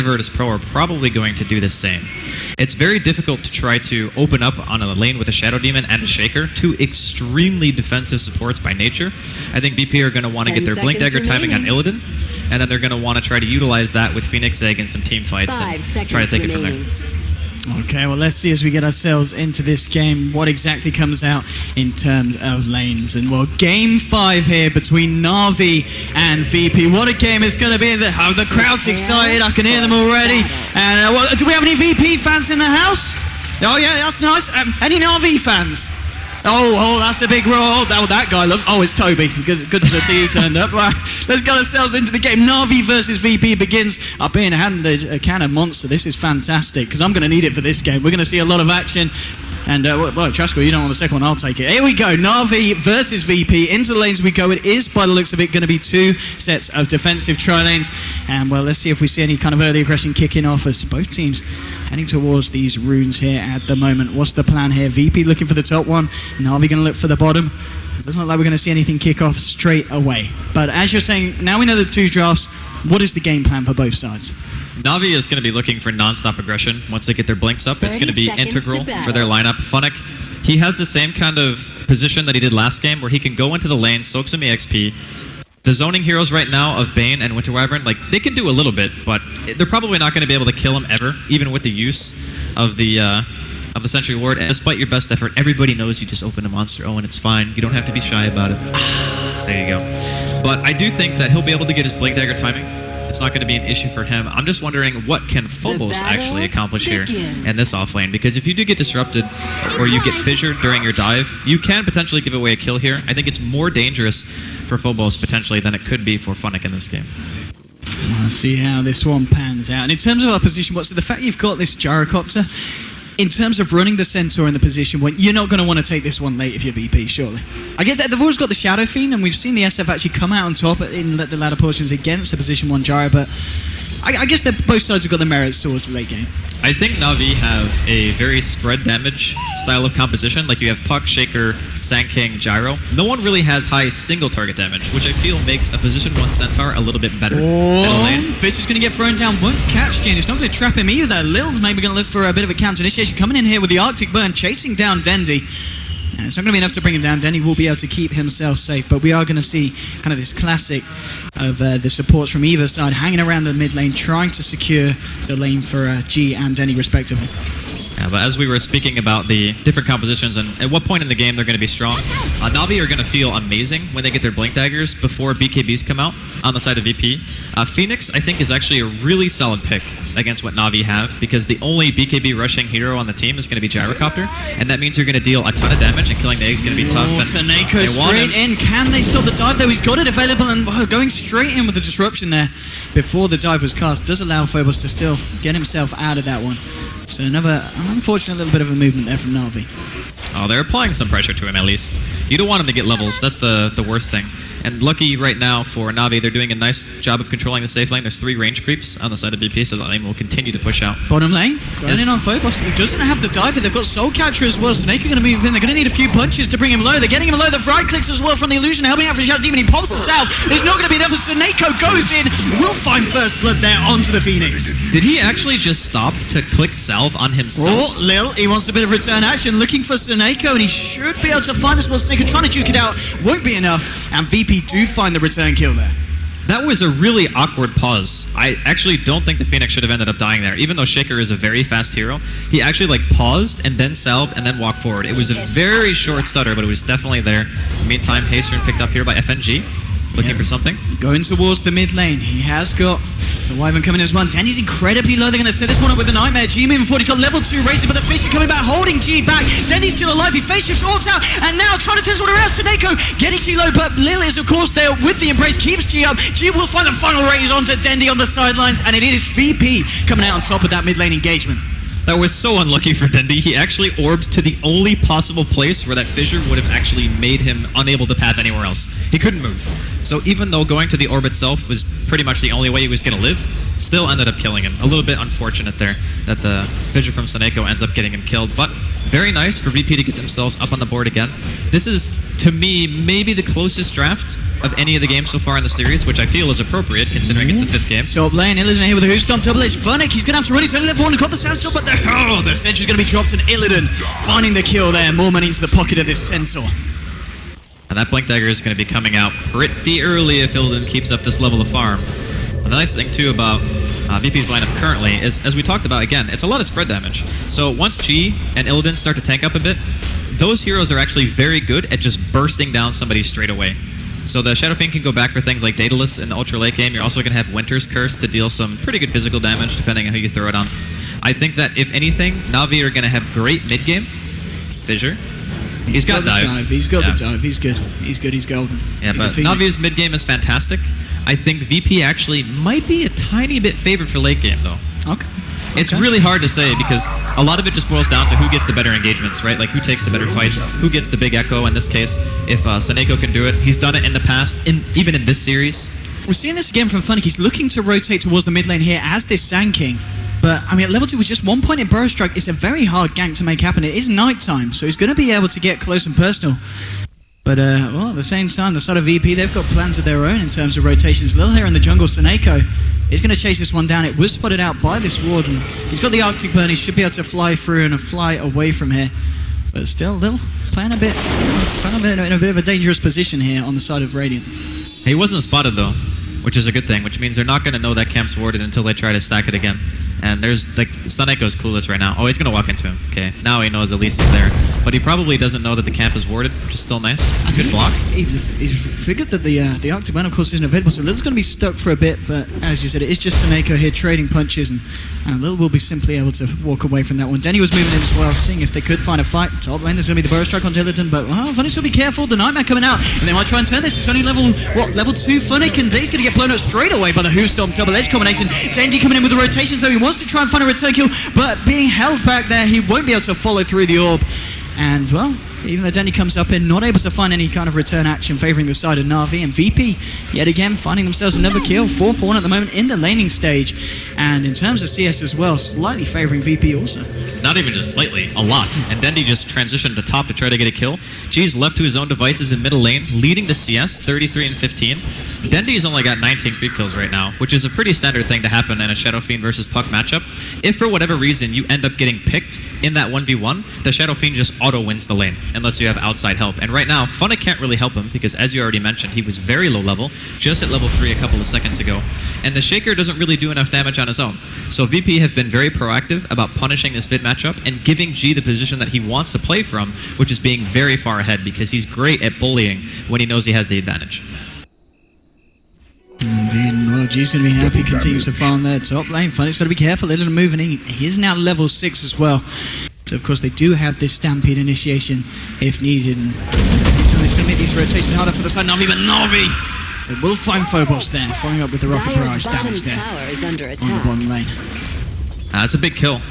Virtus Pro are probably going to do the same. It's very difficult to try to open up on a lane with a Shadow Demon and a Shaker, two extremely defensive supports by nature. I think VP are going to want to get their Blink Dagger timing on Illidan, and then they're going to want to try to utilize that with Phoenix Egg in some team fights and try to take it from there. Okay, well, let's see as we get ourselves into this game what exactly comes out in terms of lanes. And, well, Game 5 here between NaVi and VP. What a game it's going to be. The crowd's excited. I can hear them already. And well, do we have any VP fans in the house? Oh, yeah, that's nice. Any NaVi fans? Oh, that's a big roll. Oh, that guy loves. Oh, it's Toby. Good to see you turned up. Right, let's get ourselves into the game. NaVi versus VP begins. I've been handed a can of Monster. This is fantastic because I'm going to need it for this game. We're going to see a lot of action. And, well, Trashko, you don't want the second one, I'll take it. Here we go, NaVi versus VP. Into the lanes we go. It is, by the looks of it, going to be two sets of defensive tri-lanes. And, well, let's see if we see any kind of early aggression kicking off as both teams heading towards these runes here at the moment. What's the plan here? VP looking for the top one. NaVi going to look for the bottom. It doesn't look like we're going to see anything kick off straight away. But as you're saying, now we know the two drafts. What is the game plan for both sides? NaVi is going to be looking for non-stop aggression once they get their blinks up. It's going to be integral for their lineup. Funnick, he has the same kind of position that he did last game where he can go into the lane, soak some EXP. The zoning heroes right now of Bane and Winter Wyvern, like, they can do a little bit, but they're probably not going to be able to kill him ever, even with the use of the Sentry Ward. And despite your best effort, everybody knows you just open a monster. Oh, and it's fine. You don't have to be shy about it. There you go. But I do think that he'll be able to get his Blink Dagger timing. It's not going to be an issue for him. I'm just wondering what can Phobos actually accomplish here in this offlane, because if you do get disrupted or you get fissured during your dive, you can potentially give away a kill here. I think it's more dangerous for Phobos potentially than it could be for Funnick in this game. Let's see how this one pans out. And in terms of our position, what's the fact you've got this Gyrocopter? In terms of running the Centaur in the position, when you're not going to want to take this one late if you're BP, surely. I guess they've always got the Shadow Fiend, and we've seen the SF actually come out on top in the latter portions against the position 1 Gyro, but I guess that both sides have got the merits towards the late game. I think NaVi have a very spread damage style of composition. Like you have Puck, Shaker, Sand King, Gyro. No one really has high single target damage, which I feel makes a position 1 Centaur a little bit better. Oh, Fist is going to get thrown down. Won't catch Jin. It's not going to trap him either. Lil's maybe going to look for a bit of a counter initiation. Coming in here with the Arctic Burn, chasing down Dendi. It's not going to be enough to bring him down. Denny will be able to keep himself safe, but we are going to see kind of this classic of the supports from either side hanging around the mid lane, trying to secure the lane for G and Denny respectively. Yeah, but as we were speaking about the different compositions and at what point in the game they're going to be strong, NaVi are going to feel amazing when they get their Blink Daggers before BKBs come out on the side of VP. Phoenix, I think, is actually a really solid pick against what NaVi have, because the only BKB rushing hero on the team is going to be Gyrocopter, and that means you're going to deal a ton of damage, and killing the egg is going to be tough. Saneko straight in. Can they stop the dive though? He's got it available, and going straight in with the disruption there before the dive was cast does allow Phobos to still get himself out of that one. So another unfortunate little bit of a movement there from NaVi. Oh, they're applying some pressure to him at least. You don't want him to get levels. That's the worst thing. And lucky right now for NaVi, they're doing a nice job of controlling the safe lane. There's 3 range creeps on the side of BP, so that lane will continue to push out. Bottom lane, going in on Phobos. He doesn't have the dive, but they've got Soul Catcher as well. Snake are going to move in. They're going to need a few punches to bring him low. They're getting him low. The right clicks as well from the illusion, helping out for Shadow Demon. He pops us out. There's not going to be enough. Saneko goes in. Will find first blood there onto the Phoenix. Did he actually just stop to click salve on himself? Oh, Lil, he wants a bit of return action, looking for Saneko, and he should be able to find this one. Saneko trying to juke it out. Won't be enough, and VP do find the return kill there. That was a really awkward pause. I actually don't think the Phoenix should have ended up dying there. Even though Shaker is a very fast hero, he actually like paused and then salved and then walked forward. It was a very short stutter, but it was definitely there. In the meantime, Haystern picked up here by FNG. Looking for something. Going towards the mid lane. He has got the Wyvern coming as well. Danny's incredibly low. They're going to set this one up with the Nightmare. G moving forward. He's got level 2 racing, but the fish is coming back, holding G back. Danny's still alive. He face shifts all out, and now trying to test what around Saneko. Getting G low, but Lil is, of course, there with the Embrace. Keeps G up. G will find the final raise onto Dendy on the sidelines, and it is VP coming out on top of that mid lane engagement. That was so unlucky for Dendy. He actually orbed to the only possible place where that fissure would have actually made him unable to path anywhere else. He couldn't move. So even though going to the orb itself was pretty much the only way he was going to live, still ended up killing him. A little bit unfortunate there that the Vincere from Seneko ends up getting him killed, but very nice for VP to get themselves up on the board again. This is, to me, maybe the closest draft of any of the games so far in the series, which I feel is appropriate considering it's the 5th game. Top lane, Illidan here with a Who Stomp double edge. Funnick, he's going to have to run his own level 1 and got the Sandstorm, but the Sentry's going to be dropped, and Illidan finding the kill there. More money into the pocket of this Centaur. And that Blink Dagger is going to be coming out pretty early if Illidan keeps up this level of farm. And the nice thing too about VP's lineup currently is, as we talked about again, it's a lot of spread damage. So once G and Illidan start to tank up a bit, those heroes are actually very good at just bursting down somebody straight away. So the Shadow Fiend can go back for things like Daedalus in the ultra late game. You're also going to have Winter's Curse to deal some pretty good physical damage depending on who you throw it on. I think that if anything, NaVi are going to have great mid game. Vincere. He's got dive. He's got the dive. He's good. He's good. He's golden. Yeah, but NaVi's mid game is fantastic. I think VP actually might be a tiny bit favored for late game though. Okay. It's really hard to say because a lot of it just boils down to who gets the better engagements, right? Like who takes the better fights, who gets the big echo in this case. If Seneko can do it, he's done it in the past, even in this series. We're seeing this again from Funnick. He's looking to rotate towards the mid lane here as this Sand King. But, I mean, at level 2 with just 1 point in Burrow Strike, it's a very hard gank to make happen. It is nighttime, so he's going to be able to get close and personal. But, well, at the same time, the side of VP, they've got plans of their own in terms of rotations. Lil here in the jungle, Seneko is going to chase this one down. It was spotted out by this Warden. He's got the Arctic Burn. He should be able to fly through and fly away from here. But still, Lil playing a bit in a bit of a dangerous position here on the side of Radiant. He wasn't spotted, though, which is a good thing, which means they're not going to know that camp's warded until they try to stack it again. And there's, like, Seneko's clueless right now. Oh, he's going to walk into him. Okay, now he knows at least he's there. But he probably doesn't know that the camp is warded, which is still nice. Good block. He's figured that the Arctic Man, of course, isn't available, so Lil's going to be stuck for a bit, but as you said, it is just Seneko here trading punches, and Lil will be simply able to walk away from that one. Denny was moving in as well, seeing if they could find a fight. Top lane, there's going to be the Burrow Strike on Illidan, but, well, Funnick's going to be careful. The Nightmare coming out, and they might try and turn this. It's only level 2 Funnick, and Day's going to get blown up straight away by the Who Stomp double edge combination. Dendy coming in with the rotation, so he wants to try and find a return kill, but being held back there, he won't be able to follow through the orb. And, well, even though Denny comes up in, not able to find any kind of return action favouring the side of NaVi, and VP, yet again, finding themselves another kill, 4-4 at the moment in the laning stage. And in terms of CS as well, slightly favouring VP also. Not even just slightly, a lot. And Dendy just transitioned to top to try to get a kill. G's left to his own devices in middle lane, leading the CS, 33 and 15. Dendy's only got 19 creep kills right now, which is a pretty standard thing to happen in a Shadow Fiend versus Puck matchup. If for whatever reason you end up getting picked in that 1v1, the Shadow Fiend just auto-wins the lane, unless you have outside help. And right now, Funnick can't really help him, because as you already mentioned, he was very low level, just at level 3 a couple of seconds ago. And the Shaker doesn't really do enough damage on his own. So VP have been very proactive about punishing this mid matchup and giving G the position that he wants to play from, which is being very far ahead, because he's great at bullying when he knows he has the advantage. Indeed, well, G's going to be happy, continues to farm there top lane. Funnick's got to be careful, Illidan moving in. He's now level 6 as well. So, of course, they do have this Stampede initiation if needed. And it's going to make these rotations harder for the side of NaVi, but NaVi! They will find Phobos there, following up with the Rocket Barrage damage there on the bottom lane. That's a big kill.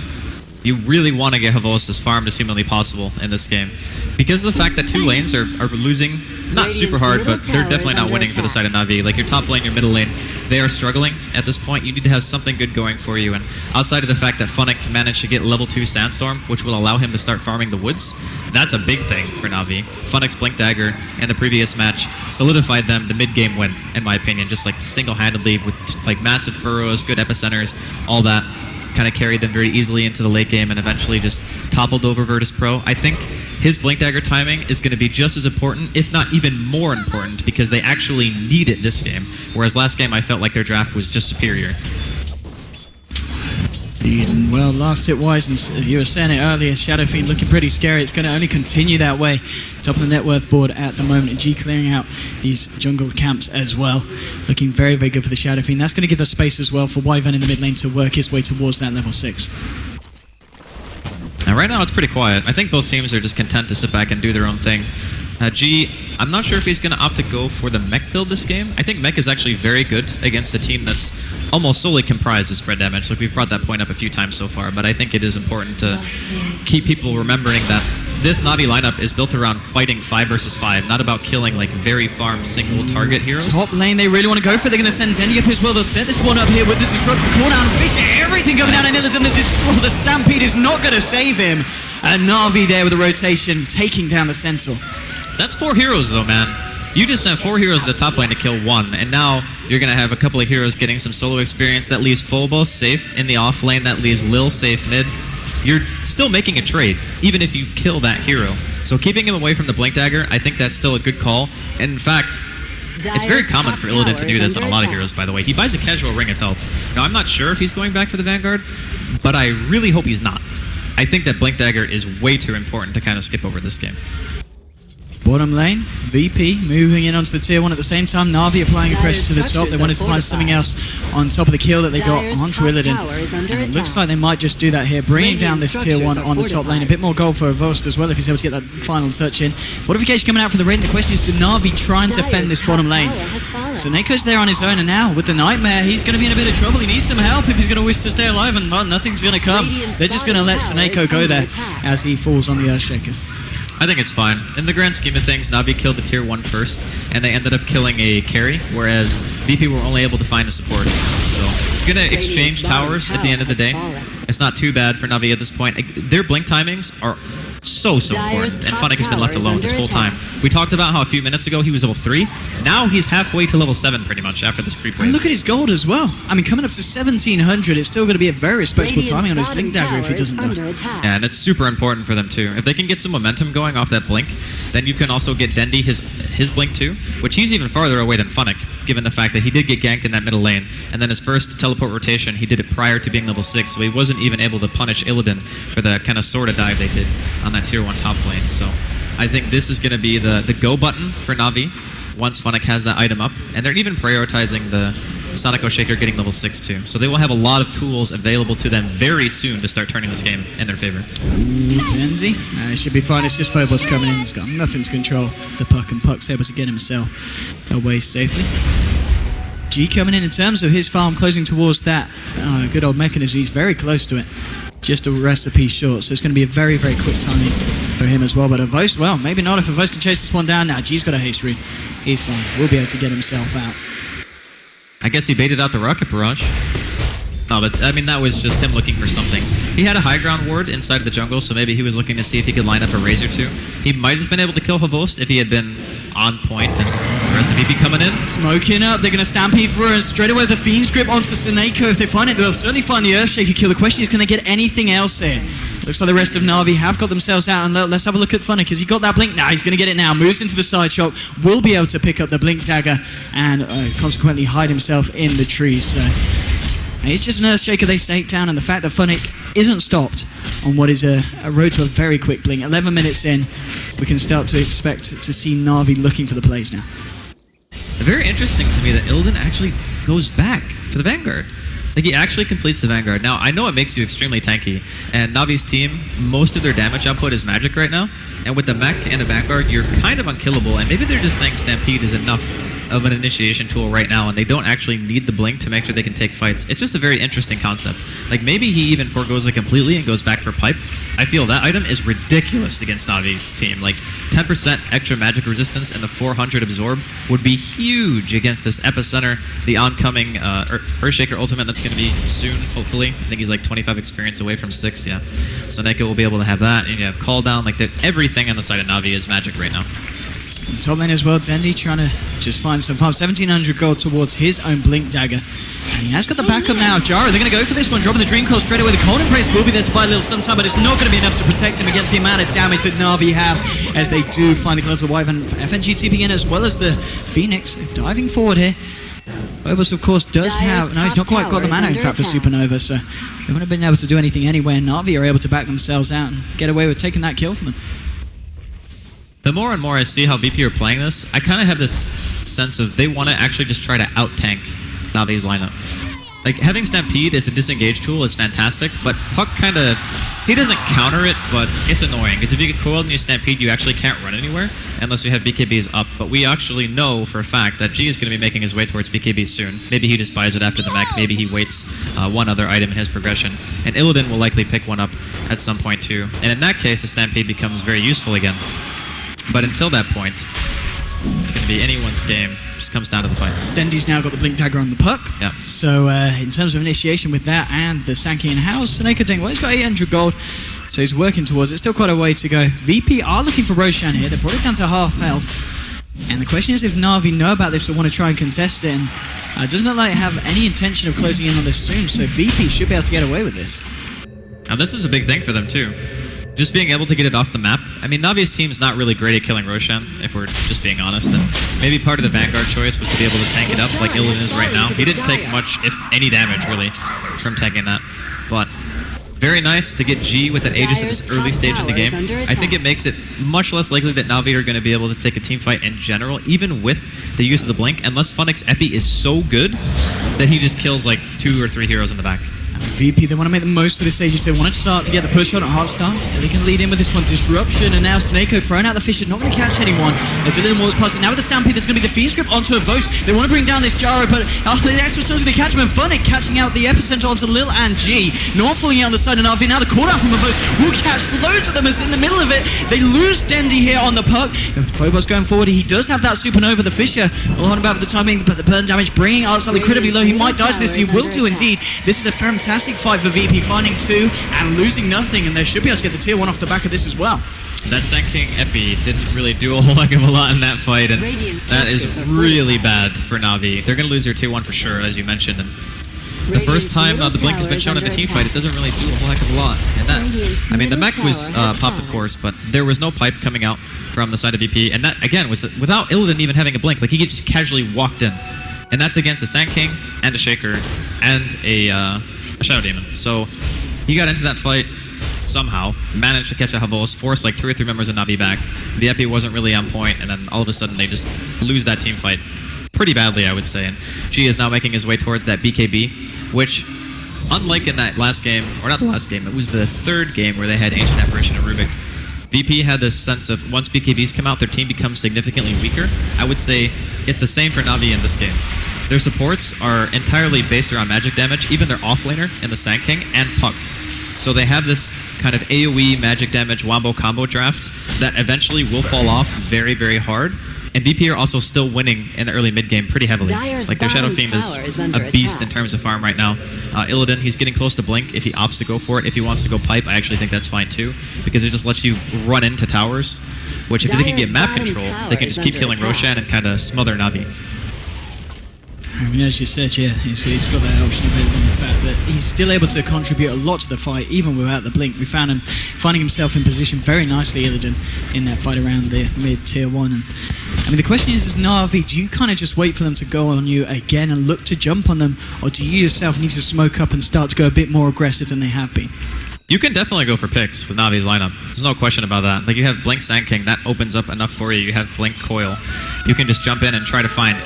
You really want to get Havos as farmed as humanly possible in this game. Because of the fact that 2 lanes are losing, not super hard, but they're definitely not winning for the side of NaVi. Like your top lane, your middle lane, they are struggling at this point. You need to have something good going for you. And outside of the fact that Funnick managed to get level 2 Sandstorm, which will allow him to start farming the woods, that's a big thing for NaVi. Funnick's Blink Dagger in the previous match solidified them the mid-game win, in my opinion. Just like single-handedly with like massive furrows, good epicenters, all that. Kind of carried them very easily into the late game and eventually just toppled over Virtus Pro. I think his Blink Dagger timing is going to be just as important, if not even more important, because they actually need it this game. Whereas last game I felt like their draft was just superior. Well, last hit wise, and you were saying it earlier, Shadow Fiend looking pretty scary. It's going to only continue that way. Top of the net worth board at the moment, and G clearing out these jungle camps as well. Looking very, very good for the Shadow Fiend. That's going to give the space as well for Wyvern in the mid lane to work his way towards that level 6. Now, right now it's pretty quiet. I think both teams are just content to sit back and do their own thing. G, I'm not sure if he's going to opt to go for the mech build this game. I think mech is actually very good against a team that's almost solely comprised of spread damage. Like we've brought that point up a few times so far, but I think it is important to keep people remembering that this NaVi lineup is built around fighting 5 versus 5, not about killing like very farm single target heroes. Top lane, they really want to go for it. They're going to send Dendy up as well. They'll set this one up here with the disruption. Call down, Vincere, everything coming down. And the Stampede is not going to save him. And NaVi there with the rotation, taking down the Sentinel. That's 4 heroes though, man. You just sent 4 heroes to the top lane to kill 1, and now you're going to have a couple of heroes getting some solo experience. That leaves Phobos safe in the off lane, that leaves Lil safe mid. You're still making a trade, even if you kill that hero. So keeping him away from the Blink Dagger, I think that's still a good call. And in fact, it's very common for Illidan to do this on a lot of heroes, by the way. He buys a casual Ring of Health. Now, I'm not sure if he's going back for the Vanguard, but I really hope he's not. I think that Blink Dagger is way too important to kind of skip over this game. Bottom lane, VP moving in onto the tier 1 at the same time. NaVi applying pressure to the top. They wanted to find something else on top of the kill that they got onto Illidan. And it looks like they might just do that here, bringing down this tier 1 on the top lane. A bit more gold for Vost as well if he's able to get that final touch in. Fortification coming out from the raid. The question is, do NaVi try and defend this bottom lane? So Nako's there on his own, and now with the Nightmare, he's going to be in a bit of trouble. He needs some help if he's going to wish to stay alive, and well, nothing's going to come. They're just going to let Nako go there as he falls on the Earthshaker. I think it's fine. In the grand scheme of things, NaVi killed the tier 1 first, and they ended up killing a carry, whereas VP were only able to find a support. So, gonna exchange towers at the end of the day. It's not too bad for NaVi at this point. Their blink timings are so important, and Funnick has been left alone this whole time. We talked about how a few minutes ago he was level 3. Now he's halfway to level 7 pretty much after this creep wave. Look at his gold as well. I mean, coming up to 1700, it's still going to be a very respectable timing on his blink dagger if he doesn't die. Yeah, and it's super important for them too. If they can get some momentum going off that blink, then you can also get Dendy his blink too, which he's even farther away than Funnick, given the fact that he did get ganked in that middle lane, and then his first teleport rotation, he did it prior to being level 6, so he wasn't even able to punish Illidan for the kind of sorta dive they did on that tier 1 top lane. So I think this is going to be the go button for NaVi once Funnick has that item up, and they're even prioritizing the Sonic Shaker getting level 6 too. So they will have a lot of tools available to them very soon to start turning this game in their favor. Denzi, it should be fine. It's just Phobos coming in. He's got nothing to control the puck, and Puck's able to get himself away safely. G coming in terms of his farm, closing towards that good old mechanism. He's very close to it. Just a recipe short, so it's going to be a very, very quick timing for him as well. But Vost, well, maybe not if Vost can chase this one down. Now, G's got a haste read. He's fine. We'll be able to get himself out. I guess he baited out the rocket barrage. No, but I mean, that was just him looking for something. He had a high ground ward inside of the jungle, so maybe he was looking to see if he could line up a Raze or two. He might have been able to kill Vost if he had been on point, and the rest of VP coming in. Smoking up, they're going to stampede for us. Straight away the Fiend's Grip onto Sineko. If they find it, they'll certainly find the Earthshaker kill. The question is, can they get anything else here? Looks like the rest of NaVi have got themselves out, and let's have a look at Funnick. Has he got that blink? Nah, he's going to get it now. Moves into the side shot, will be able to pick up the blink dagger, and consequently hide himself in the trees. So it's just an Earthshaker they stake down, and the fact that Funnick isn't stopped on what is a road to a very quick blink. 11 minutes in, we can start to expect to see NaVi looking for the plays now. Very interesting to me that Illidan actually goes back for the Vanguard. Like, he actually completes the Vanguard. Now, I know it makes you extremely tanky, and NaVi's team, most of their damage output is magic right now, and with the mech and a Vanguard, you're kind of unkillable, and maybe they're just saying Stampede is enough of an initiation tool right now, and they don't actually need the blink to make sure they can take fights. It's just a very interesting concept. Like, maybe he even forgoes it completely and goes back for pipe. I feel that item is ridiculous against NaVi's team. Like, 10% extra magic resistance and the 400 absorb would be huge against this Epicenter, the oncoming Earthshaker ultimate that's going to be soon, hopefully. I think he's like 25 experience away from 6, yeah. So Neko will be able to have that, and you have Call Down. Like, everything on the side of NaVi is magic right now. And top lane as well, Dendy trying to just find some farm. 1700 gold towards his own blink dagger. And he has got the backup now. Jara, they're going to go for this one, dropping the Dream Coil straight away. The Cold Embrace will be there to buy a little some time, but it's not going to be enough to protect him against the amount of damage that NaVi have, as they do find the Gloves of Wyvern. FNG TPing in, as well as the Phoenix diving forward here. Phobos, of course, does have... No, he's not quite got the mana, in fact, for Supernova, so they wouldn't have been able to do anything anyway. NaVi are able to back themselves out and get away with taking that kill for them. The more and more I see how VP are playing this, I kind of have this sense of they want to actually just try to out-tank NaVi's lineup. Like, having Stampede as a disengage tool is fantastic, but Puck kind of... He doesn't counter it, but it's annoying. Because if you get coiled and you Stampede, you actually can't run anywhere. unless you have BKBs up. But we actually know for a fact that G is going to be making his way towards BKB soon. Maybe he just buys it after the mech. Maybe he waits one other item in his progression. And Illidan will likely pick one up at some point too. And in that case, the Stampede becomes very useful again. But until that point, it's going to be anyone's game. Just comes down to the fights. Dendy's now got the Blink Dagger on the puck. Yeah. So in terms of initiation with that and the Sankey in house, Seneca doing well. He's got 800 gold, so he's working towards it. Still quite a way to go. VP are looking for Roshan here. They're probably down to half health. And the question is if NaVi know about this or want to try and contest it. And doesn't look like they have any intention of closing in on this soon. So VP should be able to get away with this. And this is a big thing for them too. Just being able to get it off the map. I mean, Navi's team's not really great at killing Roshan, if we're just being honest. And maybe part of the Vanguard choice was to be able to tank it up like Illidan is right now. He didn't take much, if any damage, really, from tanking that. But very nice to get G with that Aegis at this early stage in the game. I think it makes it much less likely that Navi are going to be able to take a team fight in general, even with the use of the Blink, unless Funnick's Epi is so good that he just kills like 2 or 3 heroes in the back. VP, they want to make the most of this Aegis. They want to start to get the push on at hard start. They can lead in with this one. Disruption, and now Snako throwing out the Fisher, not going to catch anyone. As Illidan was passing. Now with the Stampede, there's going to be the Fiend Script onto a Vos. They want to bring down this Gyro, but the Extra Stone's going to catch him, and Funnick catching out the Epicenter onto Lil and G. No one falling out on the side of NaVi. Now the cooldown from a Vos will catch loads of them as in the middle of it. They lose Dendy here on the puck. If Phobos going forward, he does have that Supernova. The Fisher will hold him back for the timing, but the burn damage bringing Arts incredibly low. He might die to this, and he will do indeed. This is a fantastic fight for VP, finding 2 and losing nothing, and they should be able to get the tier 1 off the back of this as well. That Sand King Epi didn't really do a whole heck of a lot in that fight, and that is really bad for Navi. They're going to lose their tier 1 for sure, as you mentioned. And the first time the Blink has been shown in the team fight, it doesn't really do a whole heck of a lot. And that, I mean, the mech was popped, of course, but there was no pipe coming out from the side of VP, and that, again, was without Illidan even having a Blink. Like, he just casually walked in. And that's against a Sand King and a Shaker and a Shadow Demon. So he got into that fight somehow, managed to catch a Havos, forced like 2 or 3 members of Navi back. The Epi wasn't really on point, and then all of a sudden they just lose that team fight pretty badly, I would say. And G is now making his way towards that BKB, which, unlike in that last game, or not the last game, it was the 3rd game where they had Ancient Apparition and Rubik. VP had this sense of once BKBs come out, their team becomes significantly weaker. I would say it's the same for Navi in this game. Their supports are entirely based around magic damage, even their offlaner in the Sand King and Puck. So they have this kind of AoE magic damage wombo combo draft that eventually will fall off very, very hard. And VP are also still winning in the early mid-game pretty heavily. Like, their Shadow Fiend is a beast in terms of farm right now. Illidan, he's getting close to Blink if he opts to go for it. If he wants to go Pipe, I actually think that's fine too, because it just lets you run into towers, which if they can get map control, they can just keep killing Roshan and kind of smother Navi. I mean, as you said, yeah, he's got that option available in the fact that he's still able to contribute a lot to the fight, even without the Blink. We found him finding himself in position very nicely, Illidan, in that fight around the mid-tier 1. And I mean, the question is NaVi, do you kind of just wait for them to go on you again and look to jump on them, or do you yourself need to smoke up and start to go a bit more aggressive than they have been? You can definitely go for picks with Navi's lineup. There's no question about that. Like, you have Blink Sand King, that opens up enough for you. You have Blink Coil. You can just jump in and try to find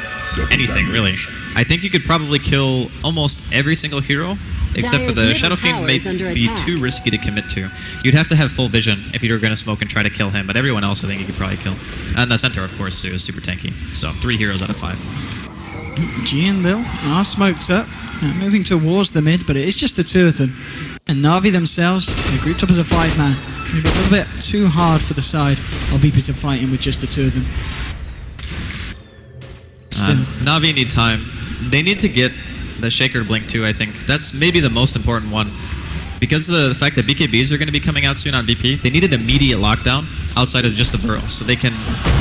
anything, really. I think you could probably kill almost every single hero, except for the Shadow Fiend may be too risky to commit to. You'd have to have full vision if you were going to smoke and try to kill him, but everyone else I think you could probably kill. And the Centaur, of course, too, is super tanky. So 3 heroes out of 5. G and Bill are smoked up, moving towards the mid, but it is just the 2 of them. And Navi themselves, they're grouped up as a 5-man. A little bit too hard for the side of VP to fight in with just the 2 of them. Navi need time. They need to get the Shaker Blink too, I think. That's maybe the most important one. Because of the fact that BKBs are going to be coming out soon on VP, they need an immediate lockdown outside of just the burrow, so they can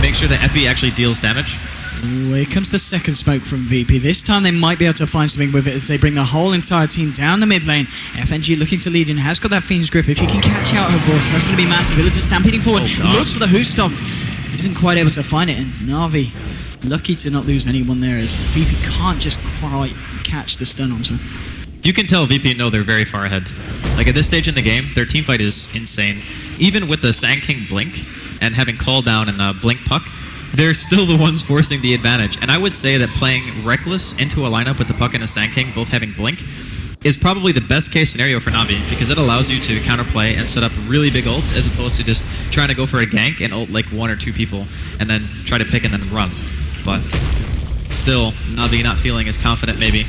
make sure that Epi actually deals damage. Ooh, here comes the second smoke from VP. This time they might be able to find something with it as they bring the whole entire team down the mid lane. FNG looking to lead in, has got that Fiend's grip. If he can catch out her voice, that's going to be massive. Illidan stampeding forward, looks for the Who Stomp. Isn't quite able to find it, and Navi lucky to not lose anyone there as VP can't just quite catch the stun onto him. You can tell VP know they're very far ahead. Like, at this stage in the game, their team fight is insane. Even with the Sand King Blink and having Call Down and Blink Puck, they're still the ones forcing the advantage. And I would say that playing Reckless into a lineup with the Puck and a Sand King both having Blink is probably the best case scenario for NaVi, because it allows you to counterplay and set up really big ults as opposed to just trying to go for a gank and ult like 1 or 2 people and then try to pick and then run. But still, NaVi not feeling as confident maybe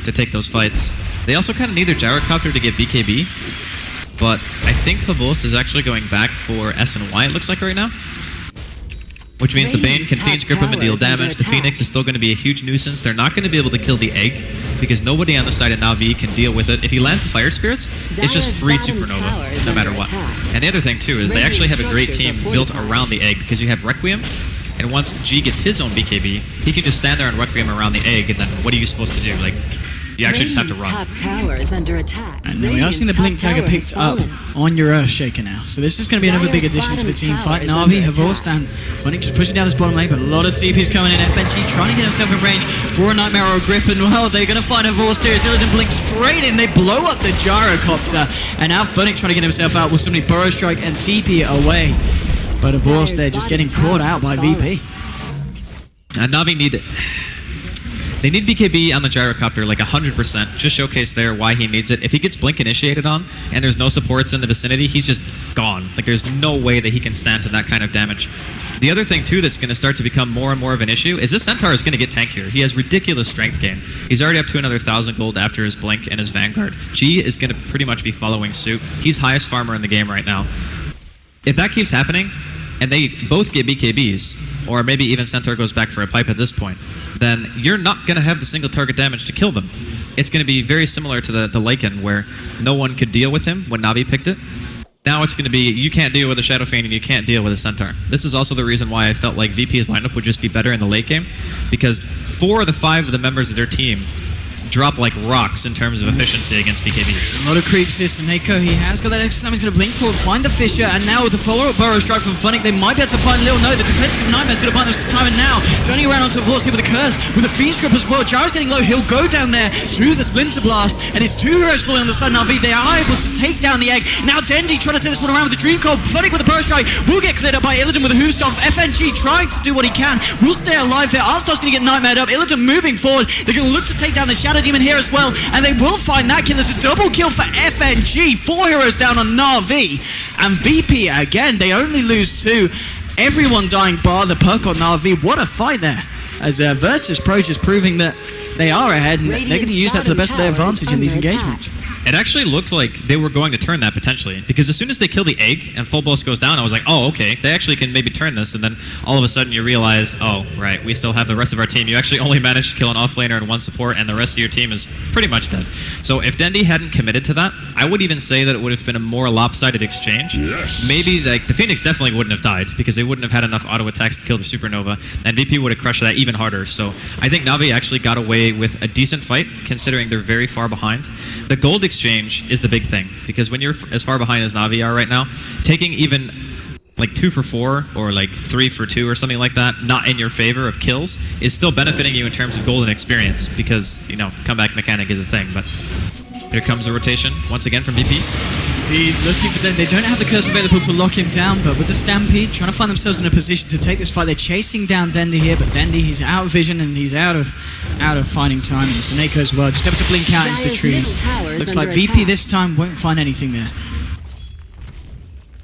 to take those fights. They also kind of need their gyrocopter to get BKB, but I think Pavos is actually going back for S and Y, it looks like right now. Which means the Bane continues to grip him and deal damage. The Phoenix is still going to be a huge nuisance. They're not going to be able to kill the egg because nobody on the side of NaVi can deal with it. If he lands the Fire Spirits, it's just free Supernova, no matter what. And the other thing too is they actually have a great team built around the egg because you have Requiem, and once G gets his own BKB, he can just stand there and Requiem around the egg, and then what are you supposed to do? Like, you actually just have to run. Top tower is under attack. And now we are seeing the Blink Dagger picked up on your Earthshaker now. So this is going to be another big addition to the team fight. NaVi have all stand. Funnick just pushing down this bottom lane, but a lot of TP's coming in. FNG trying to get himself in range for a Nightmare or a Grip, and well, they're going to find a Vorce here. Illidan Blink straight in. They blow up the Gyrocopter, and now Funnick trying to get himself out with somebody Burrow Strike and TP away. But of course, they're just getting caught out by VP. And NaVi need... They need BKB on the Gyrocopter like 100%. Just showcase there why he needs it. If he gets Blink initiated on and there's no supports in the vicinity, he's just gone. Like, there's no way that he can stand to that kind of damage. The other thing too that's going to start to become more and more of an issue is this Centaur is going to get tankier. He has ridiculous strength gain. He's already up to another 1,000 gold after his Blink and his Vanguard. G is going to pretty much be following suit. He's highest farmer in the game right now. If that keeps happening, and they both get BKBs, or maybe even Centaur goes back for a pipe at this point, then you're not going to have the single target damage to kill them. It's going to be very similar to the Lycan, where no one could deal with him when NaVi picked it. Now it's going to be, you can't deal with a Shadow Fiend and you can't deal with a Centaur. This is also the reason why I felt like VP's lineup would just be better in the late game, because 4 of the 5 of the members of their team drop like rocks in terms of efficiency against BKBs. A lot of creeps here. Neko, he has got that extra time. He's going to blink forward, find the Fissure, and now with the follow-up Burrow Strike from Funnick, they might be able to find Lil. No, the defensive Nightmare's going to find them some time, and now turning around onto Vorce here with a Curse, with a Fiend's Grip as well. Gyro's getting low. He'll go down there to the Splinter Blast, and his 2 heroes falling on the side of NaVi. They are able to take down the egg. Now Dendi trying to take this one around with the Dream Cold. Funnick with a Burrow Strike will get cleared up by Illidan with a Hoostomp. FNG trying to do what he can. Will stay alive there. Arstar's going to get Nightmared up. Illidan moving forward. They're going to look to take down the Shadow Demon here as well. And they will find that kill. There's a double kill for FNG. 4 heroes down on NaVi. And VP, again, they only lose 2. Everyone dying bar the perk on NaVi. What a fight there. As Virtus Pro just proving that they are ahead, and they're going to use that to the best of their advantage in these engagements. It actually looked like they were going to turn that potentially, because as soon as they kill the egg and full boss goes down, I was like, oh, okay, they actually can maybe turn this, and then all of a sudden you realize, oh, right, we still have the rest of our team. You actually only managed to kill an offlaner and 1 support, and the rest of your team is pretty much dead. So if Dendi hadn't committed to that, I would even say that it would have been a more lopsided exchange. Yes. Maybe like the Phoenix definitely wouldn't have died, because they wouldn't have had enough auto attacks to kill the Supernova, and VP would have crushed that even harder. So I think NaVi actually got away with a decent fight, considering they're very far behind. The gold exchange is the big thing, because when you're as far behind as NaVi are right now, taking even like 2 for 4 or like 3 for 2 or something like that, not in your favor of kills, is still benefiting you in terms of golden experience, because, you know, comeback mechanic is a thing. But here comes a rotation once again from VP. Indeed, looking for them. They don't have the Curse available to lock him down, but with the Stampede, trying to find themselves in a position to take this fight. They're chasing down Dendi here, but Dendi, he's out of vision and he's out of finding time. And Neko as well, just able to blink out into the trees. Looks like VP this time won't find anything there.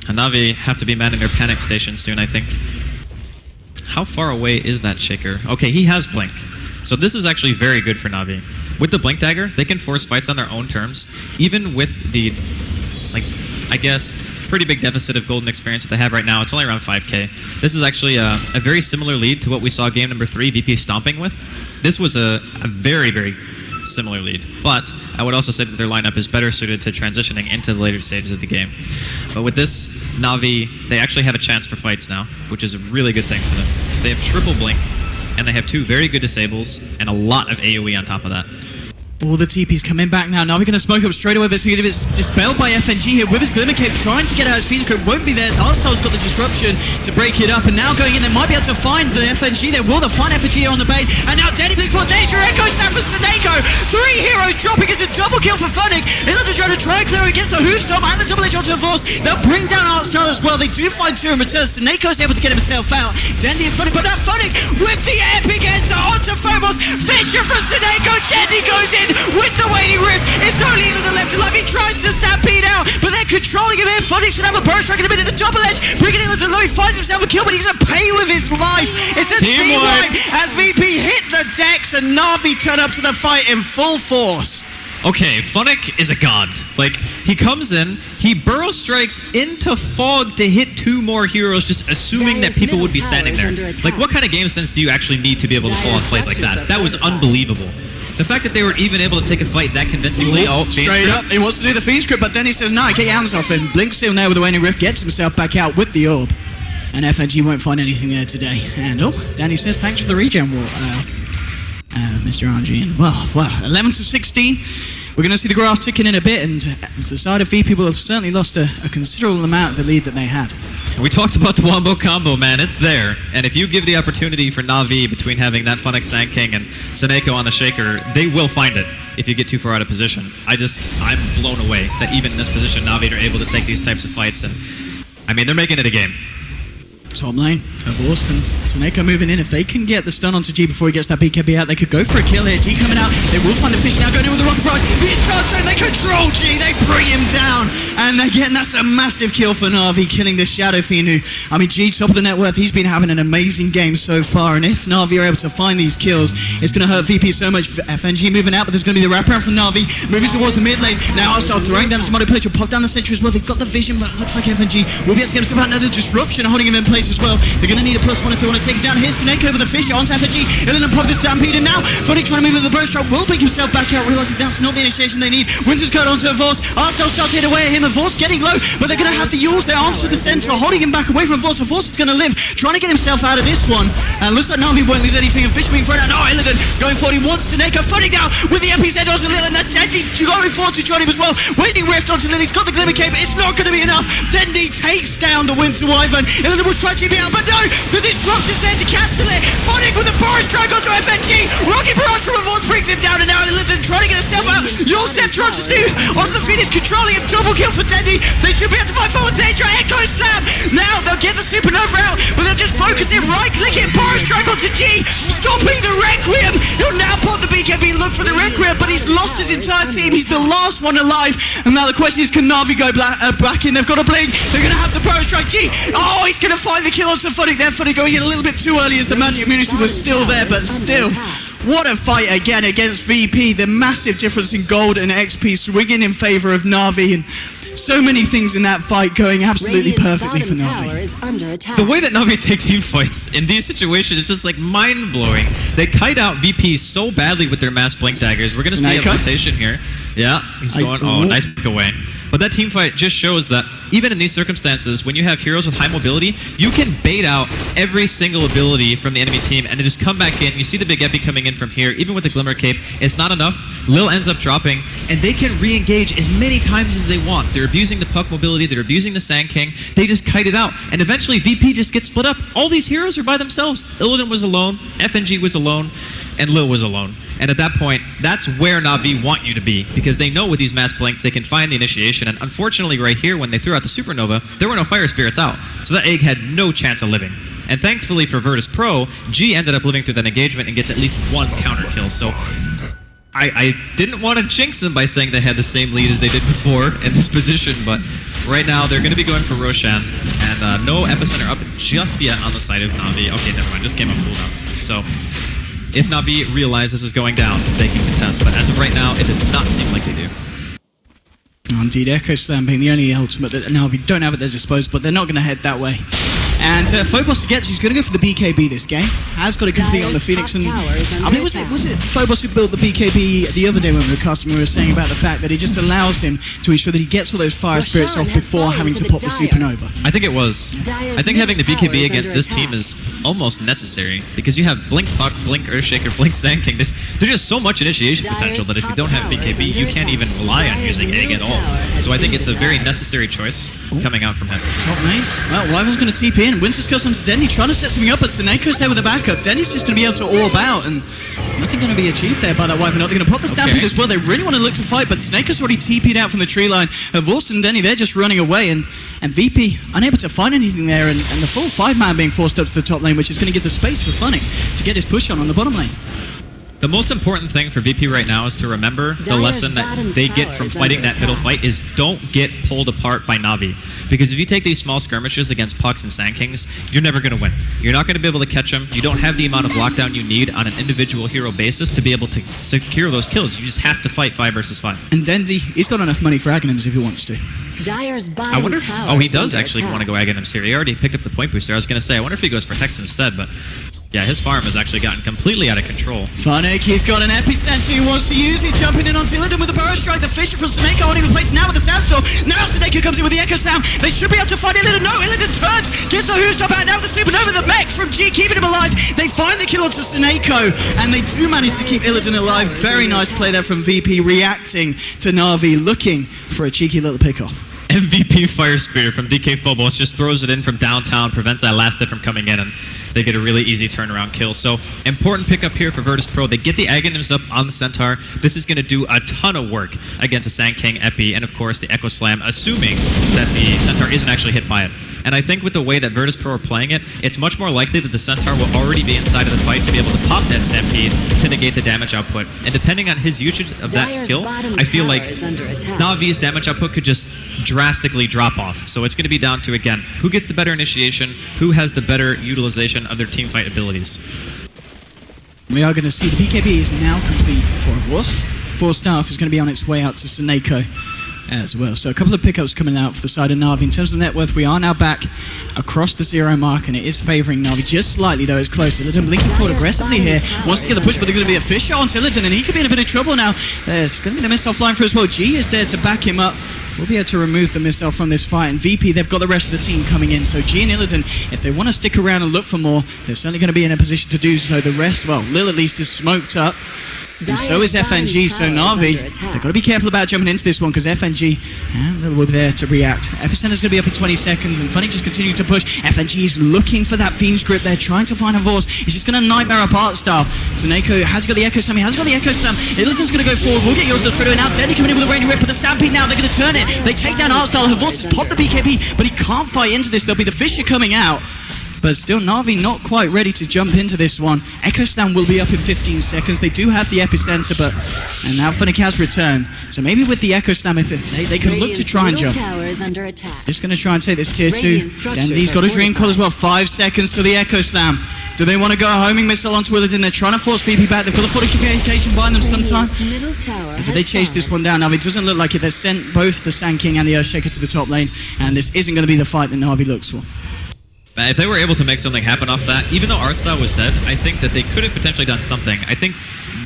And NaVi have to be manning their panic station soon, I think. How far away is that Shaker? Okay, he has Blink. So this is actually very good for NaVi. With the Blink Dagger, they can force fights on their own terms, even with the, like, I guess, pretty big deficit of golden experience that they have right now. It's only around 5k. This is actually a very similar lead to what we saw game number 3, VP stomping with. This was a very, very similar lead, but I would also say that their lineup is better suited to transitioning into the later stages of the game. But with this, NaVi, they actually have a chance for fights now, which is a really good thing for them. They have triple Blink, and they have 2 very good disables, and a lot of AoE on top of that. All the TP's coming back now. Now we're going to smoke up straight away, but it's dispelled by FNG here with his Glimmer Cape, trying to get out his Fiend's Grip. Won't be there. Arstar's got the disruption to break it up, and now going in, they might be able to find the FNG there. Will they find FNG here on the bait? And now Dendi Blink forward. There's your Echo Snap for Seneko. 3 heroes dropping. It's a double kill for Funnick. Illidan trying to try and clear against the Hoostomp and the double edge onto the Force. They'll bring down Arstar as well. They do find 2 in return. Seneko's able to get himself out. Dendi and Funnick, but now Funnick with the epic enter onto Phobos. Fissure for Seneko. Dendi goes in with the way rift. It's only controlling him here. Funny's gonna have a burst strike in a bit at the double edge. Bringing it into low, he finds himself a kill, but he's gonna pay with his life. It's a team wipe as VP hit the decks and NaVi turn up to the fight in full force. Okay, Funnick is a god. Like, he comes in, he burrow strikes into fog to hit 2 more heroes, just assuming that people would be standing there. Like, what kind of game sense do you actually need to be able to pull off plays like that? That was unbelievable. The fact that they were even able to take a fight that convincingly, straight up, he wants to do the feed script, but then he says, no, get your hands off him. Blink's still there with the waning rift, gets himself back out with the orb. And FNG won't find anything there today. And, Danny says, thanks for the regen, Mr. RNG. And, well, 11 to 16. We're going to see the graph ticking in a bit, and the side of VP will have certainly lost a considerable amount of the lead that they had. We talked about the wombo combo, man. It's there. And if you give the opportunity for NaVi between having that Funnick Sand King and Seneko on the Shaker, they will find it if you get too far out of position. I'm blown away that even in this position, NaVi are able to take these types of fights. And I mean, they're making it a game. Top lane, of course, and Seneko moving in. If they can get the stun onto G before he gets that BKB out, they could go for a kill here. G coming out, they will find the fish now, going in with the rocket barrage. They control G, they bring him down. And again, that's a massive kill for NaVi, killing the Shadow Fiend, who, I mean, G, top of the net worth, he's been having an amazing game so far. And if NaVi are able to find these kills, it's going to hurt VP so much. FNG moving out, but there's going to be the wraparound from NaVi, moving towards the mid lane. Now Hostile throwing down this Mono Plate, pop down the sentry as well. They've got the vision, but it looks like FNG will be able to get himself out. Another disruption, holding him in place as well. They're going to need a +1 if they want to take it down. Here's Seneko with the fish on FNG. And then pop this Stampede, and now Funnick trying to move with the burst strike, will pick himself back out, realizing that's not the initiation they need. Winter's code onto Vorce. Arsdale starts to hit away at him, and Vorce getting low, but they're going to have to use their arms to the center, holding him back away from Vorce. So Vorce is going to live, trying to get himself out of this one. And looks like NaVi won't lose anything, and Fish being thrown out. No, Illidan going for it. He wants Seneko. Funnick now with the MPZ onto Lil, and that's Dendi going forward to Johnny as well. Waiting rift onto Lil. He's got the Glimmer Cape, but it's not going to be enough. Dendi takes down the Winter Wyvern. Illidan will try to be out, but no, the disruption's there to cancel it. Funnick with a burst strike onto FNG. Rocket barrage from Vorce brings him down, and now Illidan trying to get himself out. Yosef trying to see onto the Phoenix, controlling him. Double kill for Dendi. They should be able to fight forward. They try Echo Slam. Now they'll get the Supernova out, but they'll just focus him, right click it, burst strike onto G, stopping the Requiem. He'll now pop the BKB, look for the Requiem, but he's lost his entire team. He's the last one alive. And now the question is, can NaVi go back in? They've got a blink. They're going to have the burst strike. G. Oh, he's going to find the kill on some Funnick there. Funnick going in a little bit too early as the magic immunity was still there, but still. What a fight again against VP. The massive difference in gold and XP swinging in favor of NaVi, and so many things in that fight going absolutely perfectly for NaVi. The way that NaVi take team fights in these situations is just like mind-blowing. They kite out VP so badly with their mass blink daggers. We're going to see a rotation here. Yeah, he's going, oh, nice pick away. But that team fight just shows that even in these circumstances, when you have heroes with high mobility, you can bait out every single ability from the enemy team and then just come back in. You see the big epi coming in from here, even with the Glimmer Cape. It's not enough. Lil ends up dropping, and they can re-engage as many times as they want. They're abusing the puck mobility. They're abusing the Sand King. They just kite it out. And eventually, VP just gets split up. All these heroes are by themselves. Illidan was alone. FNG was alone. And Lil was alone. And at that point, that's where NaVi want you to be, because they know with these mass blinks, they can find the initiation. And unfortunately, right here, when they threw out the Supernova, there were no Fire Spirits out. So that egg had no chance of living. And thankfully for Virtus Pro, G ended up living through that engagement and gets at least one counter kill. So I didn't want to jinx them by saying they had the same lead as they did before in this position, but right now they're going to be going for Roshan, and no Epicenter up just yet on the side of NaVi. Okay, never mind, just came up cooldown. So if NaVi realize this is going down, they can contest, but as of right now, it does not seem like they do. Indeed, Echo Slam being the only ultimate that NaVi don't have at their disposal, but they're not going to head that way. And Phobos gets, he's going to go for the BKB this game. Has got a complete on the Phoenix, and I mean, was it Phobos who built the BKB the other day when we were casting? We were saying about the fact that it just allows him to ensure that he gets all those Fire Spirits off before having to pop the Supernova. I think it was. I think having the BKB against this team is almost necessary, because you have Blink Puck, Blink Earthshaker, Blink Sand King. There's just so much initiation potential that if you don't have BKB, you can't even rely on using Egg at all. So I think it's a very necessary choice coming out from him. Top lane. Well, Wyvern's going to TP in. Winter's goes onto Dendi, trying to set something up, but Seneko's there with the backup. Dendi's just going to be able to orb out, and nothing going to be achieved there by that Wyvern. They're going to pop the Stampede as well. They really want to look to fight, but Seneko's already TP'd out from the tree line. Vorst and Dendi, they're just running away, and VP unable to find anything there, and the full 5-man being forced up to the top lane, which is going to give the space for Funnick to get his push on the bottom lane. The most important thing for VP right now is to remember the lesson that they get from fighting that middle fight is don't get pulled apart by NaVi. Because if you take these small skirmishes against Pucks and Sand Kings, you're never going to win. You're not going to be able to catch them. You don't have the amount of lockdown you need on an individual hero basis to be able to secure those kills. You just have to fight 5 versus 5. And Dendy, he's got enough money for Aghanims if he wants to. I wonder if, oh, he does actually want to go Aghanims here. He already picked up the point booster. I was going to say, I wonder if he goes for Hex instead, but yeah, his farm has actually gotten completely out of control. Funnick, he's got an epicenter he wants to use. He's jumping in onto Illidan with the Burrow Strike. The Fisher from Snake on even place now with the Sandstorm. Now Snake comes in with the Echo Slam. They should be able to find Illidan. No, Illidan turns, gets the Who's Drop out. Now the Supernova, the mech from G, keeping him alive. They find the kill onto Snako, and they do manage to keep Illidan alive. Very nice play there from VP, reacting to NaVi, looking for a cheeky little pickoff. MVP Fire Spear from DK Phobos just throws it in from downtown, prevents that last hit from coming in, and they get a really easy turnaround kill. So, important pickup here for Virtus Pro. They get the Aghanims up on the Centaur. This is going to do a ton of work against the Sand King Epi, and of course the Echo Slam, assuming that the Centaur isn't actually hit by it. And I think with the way that Virtus Pro are playing it, it's much more likely that the Centaur will already be inside of the fight to be able to pop that Stampede to negate the damage output. And depending on his usage of that skill, I feel like NaVi's damage output could just drastically drop off. So it's going to be down to, again, who gets the better initiation, who has the better utilization of their team fight abilities. We are going to see the BKB is now complete for Vorst. Force Staff is going to be on its way out to Snako as well. So a couple of pickups coming out for the side of NaVi. In terms of net worth, we are now back across the 0 mark, and it is favouring NaVi just slightly, though it's close. Illidan blinking forward aggressively here, wants to get the push, but they're going to be a fish shot onto Illidan, and he could be in a bit of trouble now. There's going to be the missile flying through as well. G is there to back him up. We'll be able to remove the missile from this fight, and VP, they've got the rest of the team coming in. So G and Illidan, if they want to stick around and look for more, they're certainly going to be in a position to do so. The rest, well, Lil at least is smoked up. And so is FNG, so NaVi, they've got to be careful about jumping into this one, because FNG will be there to react. Epicenter's going to be up in 20 seconds, and Funny just continuing to push. FNG is looking for that Fiend's Grip. They're trying to find a Vorst. He's just going to Nightmare up Art Style. Snako has got the Echo Slam. He has got the Echo Slam. Illidan's going to go forward. We'll get yours to through. Now Dendy coming in with a Rainy Rip, but the Stampede now, they're going to turn it. They take down Art Style. Her Vorst has popped the BKB, but he can't fight into this. There'll be the Fisher coming out. But still, NaVi not quite ready to jump into this one. Echo Slam will be up in 15 seconds. They do have the epicenter, but... And now Funnick has returned. So maybe with the Echo Slam, if they can look to try and jump. Just going to try and take this tier 2. Dendy's got a Dream Call as well. 5 seconds to the Echo Slam. Do they want to go a homing missile onto Illidan? They're trying to force VP back. They've got the fortification behind them sometime. Do they chase this one down? Now, it doesn't look like it. They've sent both the Sand King and the Earthshaker to the top lane, and this isn't going to be the fight that NaVi looks for. If they were able to make something happen off that, even though Artstyle was dead, I think that they could have potentially done something. I think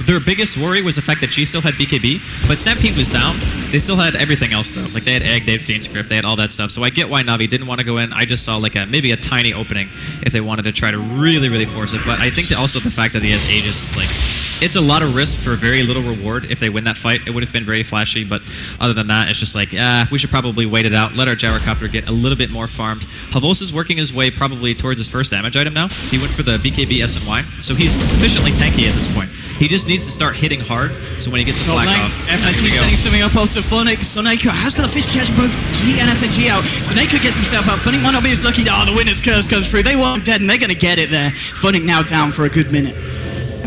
their biggest worry was the fact that G still had BKB, but Stampede was down. They still had everything else though. Like they had Egg, they had Fiend Script, they had all that stuff. So I get why NaVi didn't want to go in. I just saw like maybe a tiny opening if they wanted to try to really force it. But I think that also the fact that he has Aegis, it's like, it's a lot of risk for very little reward. If they win that fight, it would have been very flashy, but other than that, it's just like, we should probably wait it out, let our Gyrocopter get a little bit more farmed. Havos is working his way probably towards his first damage item now. He went for the BKB SNY, so he's sufficiently tanky at this point. He just needs to start hitting hard, so when he gets Black off, FNG setting something up onto Funnick. Snako has got a fish catching both G and FNG out. Snako gets himself out. Funnick might not be as lucky. The winner's curse comes through. They weren't dead, and they're going to get it there. Funnick now down for a good minute.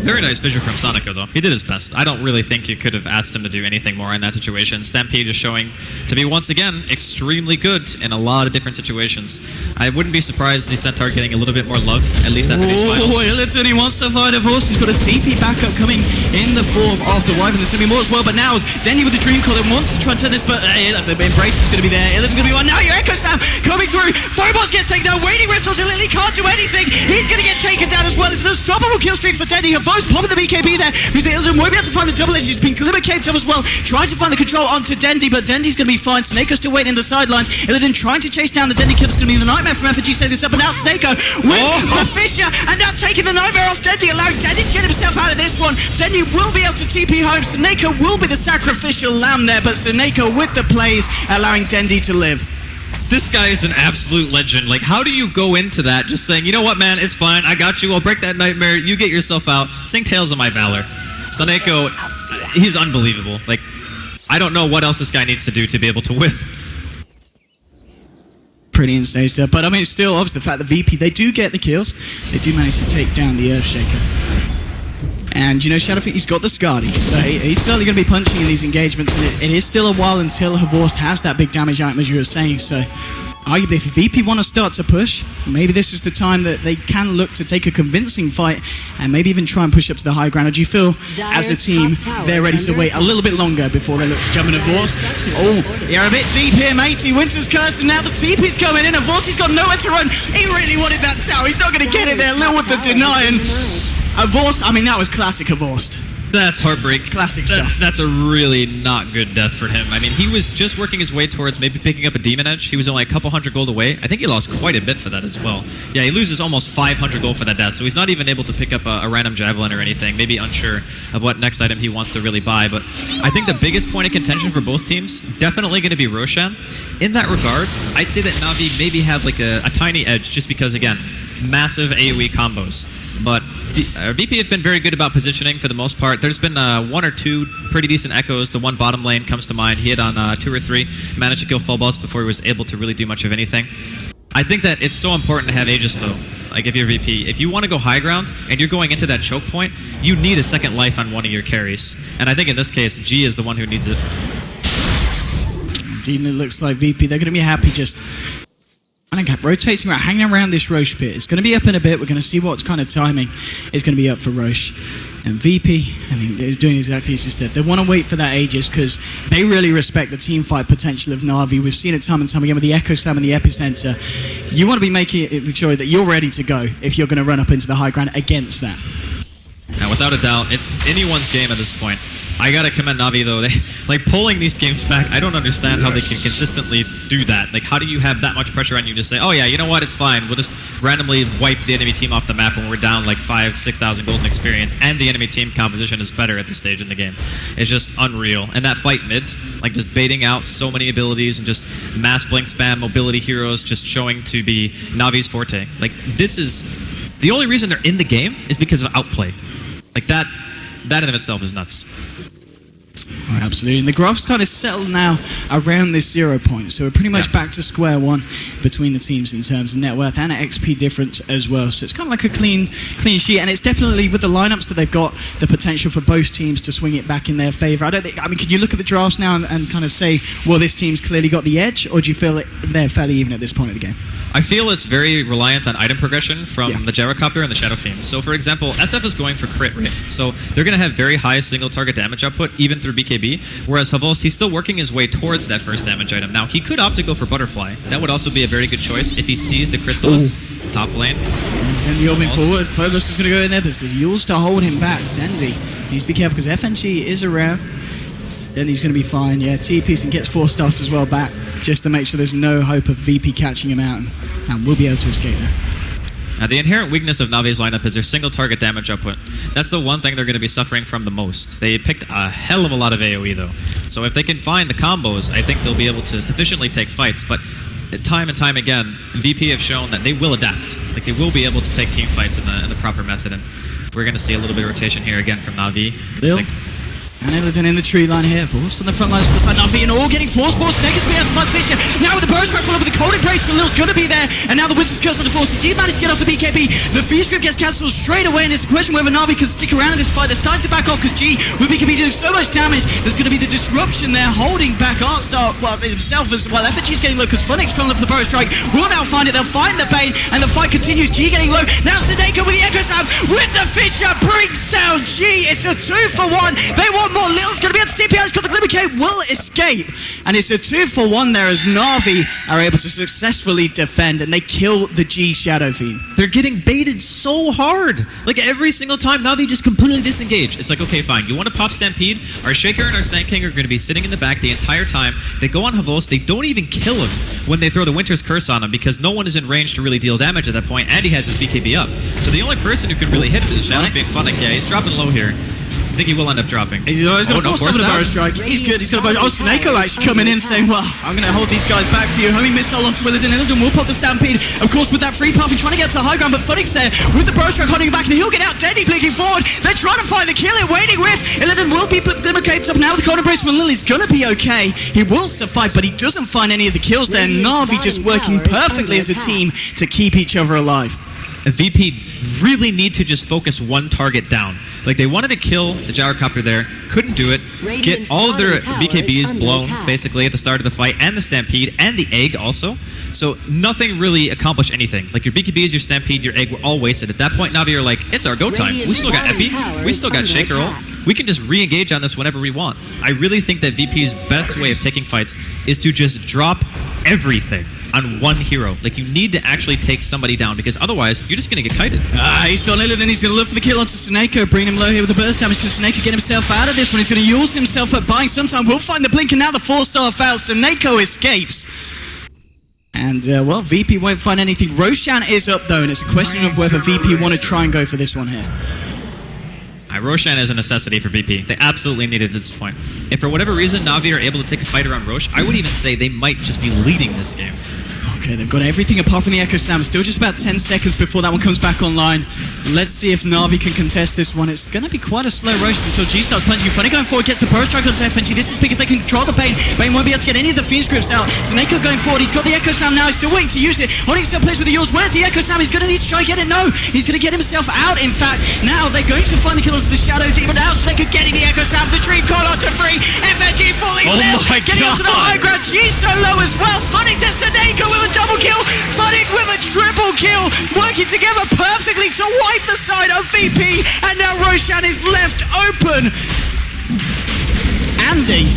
Very nice vision from Sonico, though. He did his best. I don't really think you could have asked him to do anything more in that situation. Stampede is showing to be, once again, extremely good in a lot of different situations. I wouldn't be surprised to see Centaur getting a little bit more love, at least after these finals. Illidan, he wants to fight a Vorst. He's got a TP backup coming in the form of the Wyvern. There's going to be more as well, but now Denny with the Dream Call and wants to try and turn this, but the Embrace is going to be there. Illidan's going to be one. Now your Echo Slam coming through. Phobos gets taken down. Waiting Riftles. Lily can't do anything. He's going to get taken down as well. It's an unstoppable kill streak for Denny. Havos popping the BKB there, because the Illidan won't be able to find the double edge. He's been limit caved up as well, trying to find the control onto Dendy, but Dendy's going to be fine. Snako still waiting in the sidelines. Illidan trying to chase down the Dendy kill. It's going to be the Nightmare from FNG setting this up, and now Snako with the Fisher, and now taking the Nightmare off Dendy, allowing Dendy to get himself out of this one. Dendy will be able to TP home. Snako will be the sacrificial lamb there, but Snako with the plays, allowing Dendy to live. This guy is an absolute legend. Like, how do you go into that just saying, you know what, man, it's fine, I got you, I'll break that Nightmare, you get yourself out, sing Tales of My Valor. Snako, he's unbelievable. Like, I don't know what else this guy needs to do to be able to win. Pretty insane stuff, but I mean, still, obviously, the fact that VP, they do get the kills, they do manage to take down the Earthshaker. And, you know, Shadowfiend, he's got the Skadi, so he's certainly going to be punching in these engagements, and it is still a while until Havorst has that big damage item, as you were saying, so arguably if VP want to start to push, maybe this is the time that they can look to take a convincing fight and maybe even try and push up to the high ground. Or do you feel, as a team, they're ready to wait a little bit longer before they look to jump in Havorst? Oh, you're a bit deep here, matey. Winter's cursed, and now the TP's coming in. Havorst, he's got nowhere to run. He really wanted that tower. He's not going to get it there. Lil with the denying. Havorst, I mean, that was classic Havorst. That's heartbreak. Classic stuff. That's a really not good death for him. I mean, he was just working his way towards maybe picking up a Demon Edge. He was only a couple hundred gold away. I think he lost quite a bit for that as well. Yeah, he loses almost 500 gold for that death, so he's not even able to pick up a random Javelin or anything. Maybe unsure of what next item he wants to really buy. But I think the biggest point of contention for both teams, definitely going to be Roshan. In that regard, I'd say that Navi maybe have like a tiny edge just because, again, massive AoE combos. But VP have been very good about positioning for the most part. There's been one or two pretty decent echoes. The one bottom lane comes to mind. He hit on 2 or 3, managed to kill full boss before he was able to really do much of anything. I think that it's so important to have Aegis though. Like if you're VP, if you want to go high ground and you're going into that choke point, you need a second life on one of your carries. And I think in this case, G is the one who needs it. Indeed, it looks like VP, they're going to be happy just rotating around, hanging around this Roche pit. It's going to be up in a bit. We're going to see what kind of timing is going to be up for Roche. And VP, I mean, they're doing exactly as you said. They want to wait for that Aegis because they really respect the team fight potential of Na'Vi. We've seen it time and time again with the Echo Slam and the Epicenter. You want to be making sure that you're ready to go if you're going to run up into the high ground against that. Now, without a doubt, it's anyone's game at this point. I gotta commend Navi though. They like pulling these games back. I don't understand how they can consistently do that. Like, how do you have that much pressure on you to say, oh yeah, you know what, it's fine. We'll just randomly wipe the enemy team off the map when we're down like 5,000-6,000 golden experience, and the enemy team composition is better at this stage in the game. It's just unreal. And that fight mid, like just baiting out so many abilities and just mass blink spam mobility heroes, just showing to be Navi's forte. Like, this is the only reason they're in the game is because of outplay. Like that in of itself is nuts. Oh, absolutely, and the graph's kind of settled now around this 0 point, so we're pretty much back to square one between the teams in terms of net worth and XP difference as well. So it's kind of like a clean sheet, and it's definitely with the lineups that they've got the potential for both teams to swing it back in their favor. I mean, can you look at the drafts now and kind of say, well, this team's clearly got the edge, or do you feel that they're fairly even at this point of the game? I feel it's very reliant on item progression from the Gyrocopter and the Shadow Fiend. So for example, SF is going for crit rate. So they're going to have very high single target damage output even through BKB, whereas Havorst, he's still working his way towards that first damage item. Now, he could opt to go for Butterfly. That would also be a very good choice if he sees the Crystallis top lane. And Yul moving forward, Phobos is going to go in there, but there's Yules to hold him back. Dendy needs to be careful because FNG is around. Then he's going to be fine. Yeah, TPs and gets 4 stars as well back, just to make sure there's no hope of VP catching him out, and we'll be able to escape that. Now, the inherent weakness of Navi's lineup is their single target damage output. That's the one thing they're going to be suffering from the most. They picked a hell of a lot of AoE though. So if they can find the combos, I think they'll be able to sufficiently take fights, but time and time again, VP have shown that they will adapt. Like, they will be able to take team fights in the proper method, and we're going to see a little bit of rotation here again from Navi. And Illidan in the tree line here, Forced on the front lines for the side. Navi and all getting forced. Snake is being able to find Fisher. Now with the burst strike full over, the cold embrace from Lil's going to be there. And now the Winter's Curse on the Force. He did manage to get off the BKB. The Feast Grip gets cancelled straight away, and it's a question whether Navi can stick around in this fight. They're starting to back off because G with BKB doing so much damage. There's going to be the disruption there, holding back Arkstar, well, himself as well. FNG's getting low because Phoenix trying to look for the burst strike. Will now find it. They'll find the Bane, and the fight continues. G getting low. Now Sadeko with the Echo Slam with the Fisher brings down G. It's a 2-for-1. They want more. Lil's going to be able to TP out. He's got the Glimmer Cape, will escape. And it's a 2-for-1 there as Navi are able to successfully defend, and they kill the G Shadow Fiend. They're getting baited so hard. Like, every single time, Navi just completely disengage. It's like, okay, fine. You want to pop Stampede? Our Shaker and our Sand King are going to be sitting in the back the entire time. They go on Havorst. They don't even kill him when they throw the Winter's Curse on him because no one is in range to really deal damage at that point, and he has his BKB up. So the only person who can really hit is Shadow Fiend. Funnick, yeah, he's dropping low here. I think he will end up dropping. He's going to force the burst strike. He's good. He's going to burst. Oh, Snako actually coming in saying, well, I'm going to hold these guys back for you. Homing missile onto Illidan. Illidan will pop the Stampede. Of course, with that free path, he's trying to get to the high ground, but Phoenix there with the burst strike holding him back, and he'll get out. Dendy blinking forward. They're trying to find the kill. Waiting with Illidan will be Glimmer Capes up now with the cold embrace from Lily's going to be okay. He will survive, but he doesn't find any of the kills there. Navi just working perfectly as a team to keep each other alive. VP really need to just focus one target down. Like, they wanted to kill the gyrocopter there, couldn't do it, get all of their BKBs blown, basically, at the start of the fight, and the Stampede, and the egg also. So nothing really accomplished anything. Like, your BKBs, your Stampede, your egg were all wasted. At that point, NaVi are like, it's our go time. We still got Epi, we still got Shaker ult. We can just re-engage on this whenever we want. I really think that VP's best way of taking fights is to just drop everything on one hero. Like, you need to actually take somebody down, because otherwise you're just going to get kited. He's still Lillard, and he's going to look for the kill onto Sneko, bring him low here with the burst damage. Can Sneko get himself out of this one? He's going to use himself up, buying some time. We'll find the blink, and now the 4-star foul. Sneko escapes. And, well, VP won't find anything. Roshan is up, though, and it's a question of whether VP want to try and go for this one here. Roshan is a necessity for VP. They absolutely need it at this point. If for whatever reason NaVi are able to take a fight around Rosh, I would even say they might just be leading this game. Okay, they've got everything apart from the Echo Slam. Still just about 10 seconds before that one comes back online. Let's see if NaVi can contest this one. It's going to be quite a slow roast until G starts punching. Funny going forward, gets the burst strike onto FNG. This is big if they can control the Bane. Bane won't be able to get any of the Fiend Scripts out. Sneko going forward. He's got the Echo Slam now. He's still waiting to use it. Holding himself place with the Yours. Where's the Echo Slam? He's going to need to try and get it. No, he's going to get himself out. In fact, now they're going to find the killers of the Shadow Demon. Now Sneko getting the Echo Slam. The Dream Call onto free. FNG falling getting onto the high ground. G's so low as well. Funny to Sneko with a double kill. Funny with a triple kill, working together perfectly to wipe the side of VP, and now Roshan is left open. Andy,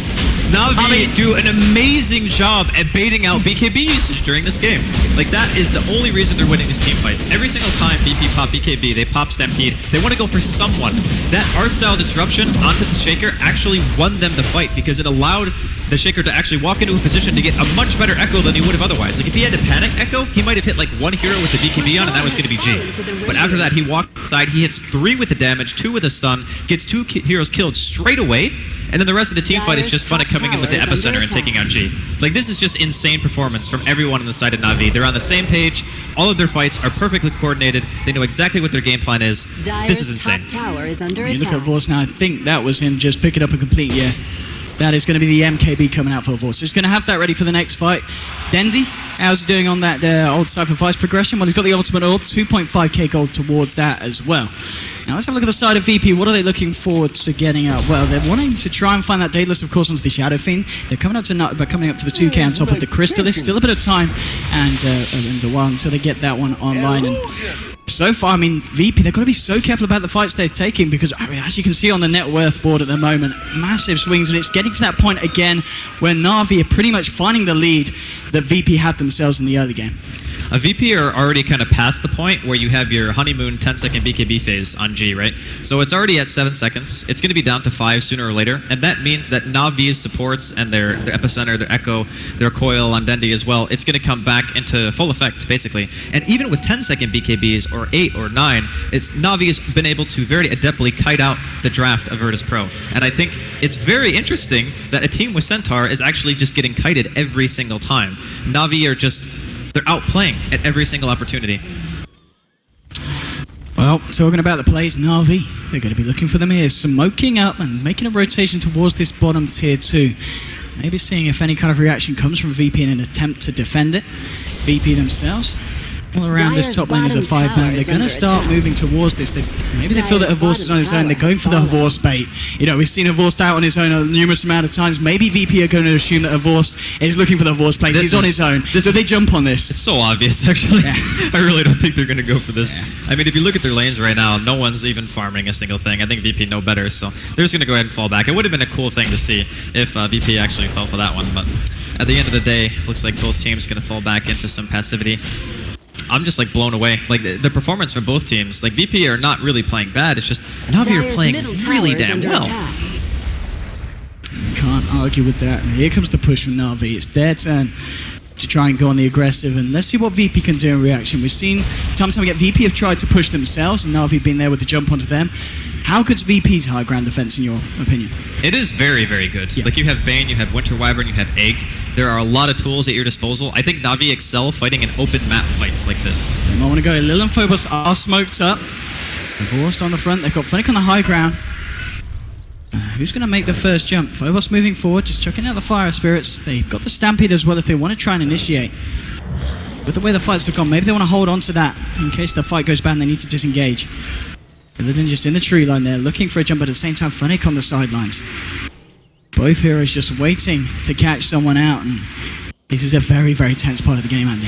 NaVi do an amazing job at baiting out BKB usage during this game. Like, that is the only reason they're winning these team fights. Every single time VP pop BKB, they pop Stampede, they want to go for someone. That art style disruption onto the Shaker actually won them the fight, because it allowed the Shaker to actually walk into a position to get a much better echo than he would have otherwise. Like, if he had to panic echo, he might have hit like one hero with the BKB on, and that was going to be G. But after that, he walked inside, he hits 3 with the damage, 2 with a stun, gets 2 heroes killed straight away, and then the rest of the team fight is just fun at coming in with the epicenter and taking out G. Like, this is just insane performance from everyone on the side of NaVi. They're on the same page, all of their fights are perfectly coordinated, they know exactly what their game plan is. This is insane. You look at Vorce now, I think that was him just picking up a complete, That is going to be the MKB coming out for Vorce. He's going to have that ready for the next fight. Dendi, how's he doing on that old Cypher Vice progression? Well, he's got the ultimate orb, 2.5k gold towards that as well. Now let's have a look at the side of VP. What are they looking forward to getting out? Well, they're wanting to try and find that Daedalus, of course, onto the Shadow Fiend. They're coming up to the 2k on top of the Crystallis. Still a bit of time and a while until they get that one online. And so far, I mean, VP, they've got to be so careful about the fights they're taking, because, I mean, as you can see on the net worth board at the moment, massive swings, and it's getting to that point again where NaVi are pretty much finding the lead that VP had themselves in the early game. VP are already kind of past the point where you have your honeymoon 10-second BKB phase on G, right? So it's already at 7 seconds. It's going to be down to 5 sooner or later, and that means that NaVi's supports and their epicenter, their echo, their coil on Dendi as well, it's going to come back into full effect, basically. And even with 10-second BKBs, or 8 or 9, NaVi's been able to very adeptly kite out the draft of Virtus Pro. And I think it's very interesting that a team with Centaur is actually just getting kited every single time. NaVi are just... they're outplaying at every single opportunity. Well, talking about the plays, NaVi, they're going to be looking for them here, smoking up and making a rotation towards this bottom tier 2. Maybe seeing if any kind of reaction comes from VP in an attempt to defend it. VP themselves, all around this top lane is a 5-man. They're going to start moving towards this. Maybe they feel that Havorce is on his own. They're going for the Havorce bait. You know, we've seen Havorce out on his own a numerous amount of times. Maybe VP are going to assume that Havorce is looking for the Havorce bait. He's on his own. So they jump on this. It's so obvious, actually. Yeah. I really don't think they're going to go for this. Yeah. I mean, if you look at their lanes right now, no one's even farming a single thing. I think VP know better, so they're just going to go ahead and fall back. It would have been a cool thing to see if VP actually fell for that one, but at the end of the day, looks like both teams are going to fall back into some passivity. I'm just like blown away. Like the performance from both teams. Like VP are not really playing bad. It's just NaVi are playing really damn well. Can't argue with that. And here comes the push from NaVi. It's their turn to try and go on the aggressive, and let's see what VP can do in reaction. We've seen time and time again VP have tried to push themselves, and NaVi been there with the jump onto them. How good's VP's high ground defense in your opinion? It is very, very good. Yeah. Like you have Bane, you have Winter Wyvern, you have Egg. There are a lot of tools at your disposal. I think NaVi excel fighting in open map fights like this. They might want to go. Lil and Phobos are smoked up. Divorced on the front. They've got Fennec on the high ground. Who's going to make the first jump? Phobos moving forward, just chucking out the Fire Spirits. They've got the Stampede as well if they want to try and initiate. with the way the fights have gone, maybe they want to hold on to that in case the fight goes bad and they need to disengage. Illidan just in the tree line there, looking for a jump, but at the same time, Funnick on the sidelines. Both heroes just waiting to catch someone out, and this is a very, very tense part of the game, Andy.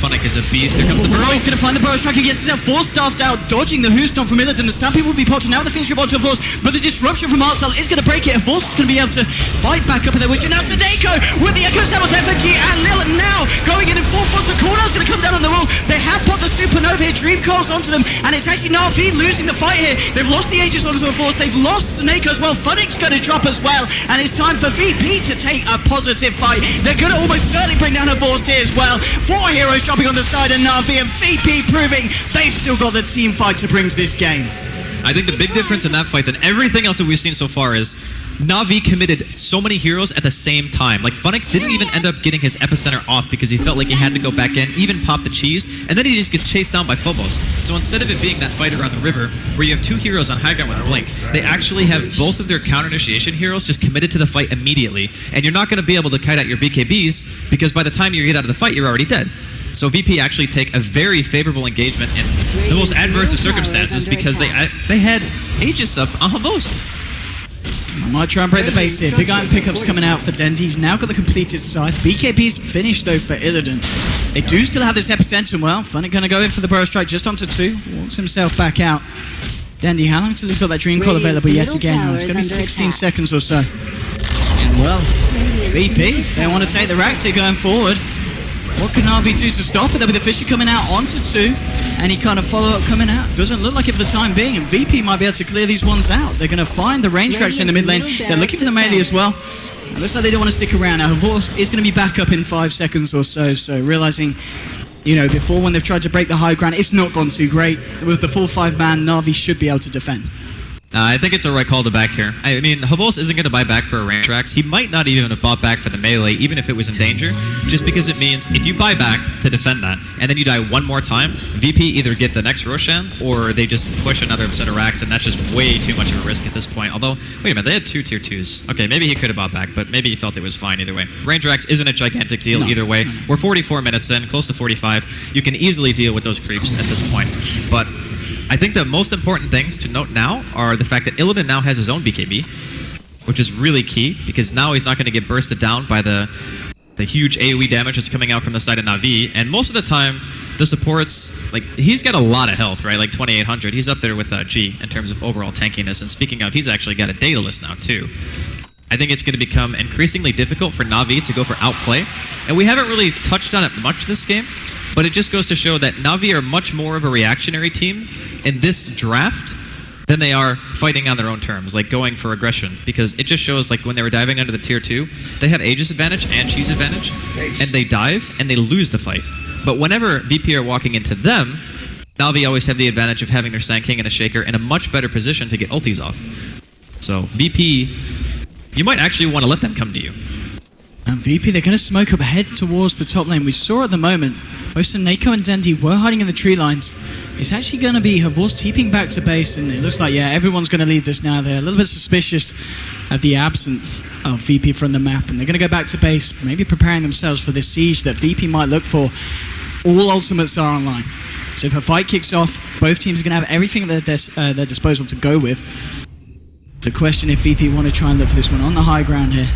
Funnick is a beast. Here comes the burrow. He's going to find the burrow strike. He gets himself force-staffed out, dodging the Hooston from Illidan. The Stampede will be popped, and now the Finisher onto Force, but the disruption from Artstyle is going to break it. Force is going to be able to fight back up in there, which now Sadeko with the Echo Stables FNG, and Lil now going in full force. The corner's going to come down on the wall. They have put the Supernova here. Dream calls onto them, and it's actually NaVi losing the fight here. They've lost the Aegis onto the Force. They've lost Sadeko as well. Funnick's going to drop as well, and it's time for VP to take a positive fight. They're going to almost certainly bring down a Force here as well. 4 heroes dropping on the side, and NaVi and VP proving they've still got the team fight to bring to this game. I think the big difference in that fight than everything else that we've seen so far is NaVi committed so many heroes at the same time. Like, Funnick didn't even end up getting his epicenter off because he felt like he had to go back in, even pop the cheese, and then he just gets chased down by Phobos. So instead of it being that fight around the river where you have 2 heroes on high ground with blinks, they actually have both of their counter initiation heroes just committed to the fight immediately, and you're not going to be able to kite out your BKBs because by the time you get out of the fight, you're already dead. So VP actually take a very favorable engagement in the most adverse of circumstances because they had Aegis up on Havos. I might try and break the base here. Big Iron pickups coming out for Dendy. He's now got the completed scythe. BKB's finished though for Illidan. They do still have this epicenter. Well, Funnick going to go in for the burrow strike just onto 2. Walks himself back out. Dendy, how long until he's got that Dream Call available yet again? It's going to be 16 seconds or so. Well, VP, they want to take the racks here going forward. What can NaVi do to stop it? There'll be the Fisher coming out onto 2, and he kind of follow up coming out. Doesn't look like it for the time being, and VP might be able to clear these ones out. They're going to find the range tracks in the mid lane. They're looking for the melee as well. It looks like they don't want to stick around. Now, Horst is going to be back up in 5 seconds or so, so realizing, you know, before when they've tried to break the high ground, it's not gone too great. With the full 5-man, NaVi should be able to defend. I think it's a right call to back here. I mean, Havos isn't going to buy back for a range tracks. He might not even have bought back for the melee, even if it was in danger, just because it means if you buy back to defend that, and then you die one more time, VP either get the next Roshan, or they just push another set of racks, and that's just way too much of a risk at this point. Although, wait a minute, they had 2 tier 2s. Okay, maybe he could have bought back, but maybe he felt it was fine either way. Range racks isn't a gigantic deal either way. We're 44 minutes in, close to 45. You can easily deal with those creeps at this point, but I think the most important things to note now are the fact that Illidan now has his own BKB, which is really key, because now he's not going to get bursted down by the huge AoE damage that's coming out from the side of NaVi, and most of the time, the supports, like, he's got a lot of health, right, like 2800. He's up there with G in terms of overall tankiness, and speaking of, he's actually got a Daedalus now, too. I think it's going to become increasingly difficult for NaVi to go for outplay, and we haven't really touched on it much this game, but it just goes to show that NaVi are much more of a reactionary team in this draft than they are fighting on their own terms, like going for aggression, because it just shows, like, when they were diving under the tier 2, they have Aegis advantage and cheese advantage, and they dive and they lose the fight. But whenever VP are walking into them, NaVi always have the advantage of having their Sand King and a Shaker in a much better position to get ultis off. So VP, you might actually want to let them come to you. And VP, they're going to smoke up ahead towards the top lane. We saw at the moment, both Neko and Dendy were hiding in the tree lines. It's actually going to be Havos teeping back to base, and it looks like, yeah, everyone's going to leave this now. They're a little bit suspicious of the absence of VP from the map, and they're going to go back to base, maybe preparing themselves for this siege that VP might look for. All ultimates are online. So if a fight kicks off, both teams are going to have everything at their disposal to go with. The question if VP want to try and look for this one on the high ground here.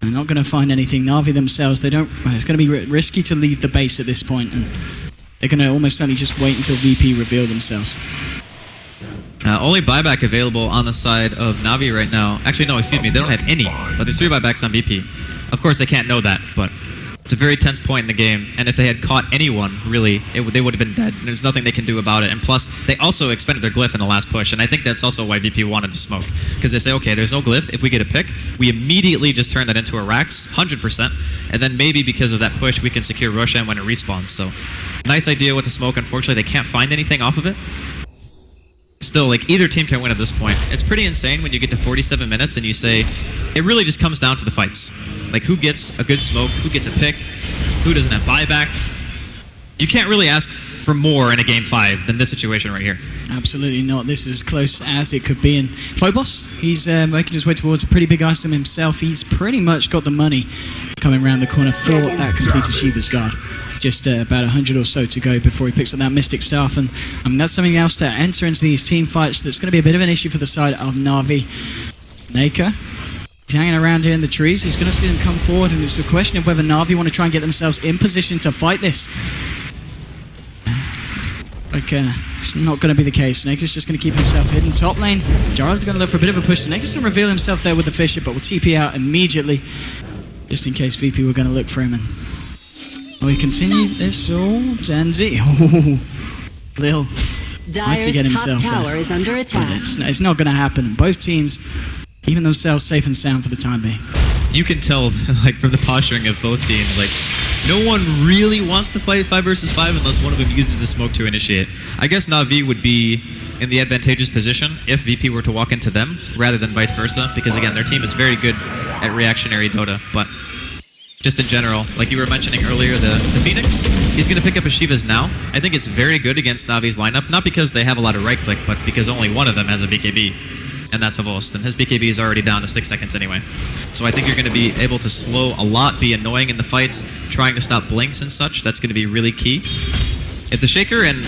They're not going to find anything. NaVi themselves, they don't. It's going to be risky to leave the base at this point, and they're going to almost certainly just wait until VP reveal themselves. Only buyback available on the side of NaVi right now. Actually, no, excuse me, they don't have any, but there's 3 buybacks on VP. Of course, they can't know that, but it's a very tense point in the game, and if they had caught anyone, really, they would have been dead. There's nothing they can do about it, and plus, they also expended their glyph in the last push, and I think that's also why VP wanted to smoke, because they say, okay, there's no glyph, if we get a pick, we immediately just turn that into a Rax, 100%, and then maybe because of that push, we can secure Roshan when it respawns, so nice idea with the smoke. Unfortunately, they can't find anything off of it. Still, like, either team can win at this point. It's pretty insane when you get to 47 minutes and you say, it really just comes down to the fights. Like, who gets a good smoke, who gets a pick, who doesn't have buyback. You can't really ask for more in a game 5 than this situation right here. Absolutely not. This is as close as it could be. And Phobos, he's making his way towards a pretty big item himself. He's pretty much got the money coming around the corner for that completed Shiva's guard. Just about 100 or so to go before he picks up that Mystic Staff, and I mean that's something else to enter into these team fights that's going to be a bit of an issue for the side of NaVi. Naka, he's hanging around here in the trees. He's going to see them come forward, and it's a question of whether NaVi want to try and get themselves in position to fight this. It's not going to be the case. Naka's just going to keep himself hidden top lane. Jarl's going to look for a bit of a push. Naka's going to reveal himself there with the Fisher, but will TP out immediately, just in case VP were going to look for him. And we continue this. Zanzi. Lil. Dyer's top tower is under attack. It's not going to happen. Both teams keeping themselves safe and sound for the time being. You can tell, like, from the posturing of both teams, like, no one really wants to fight 5 versus 5 unless one of them uses a smoke to initiate. I guess NaVi would be in the advantageous position if VP were to walk into them rather than vice versa, because again, their team is very good at reactionary Dota, but just in general, like you were mentioning earlier, the Phoenix, he's going to pick up his Shivas now. I think it's very good against NaVi's lineup, not because they have a lot of right click, but because only one of them has a BKB, and that's Havost, and his BKB is already down to 6 seconds anyway. So I think you're going to be able to slow a lot, be annoying in the fights, trying to stop blinks and such. That's going to be really key. If the Shaker and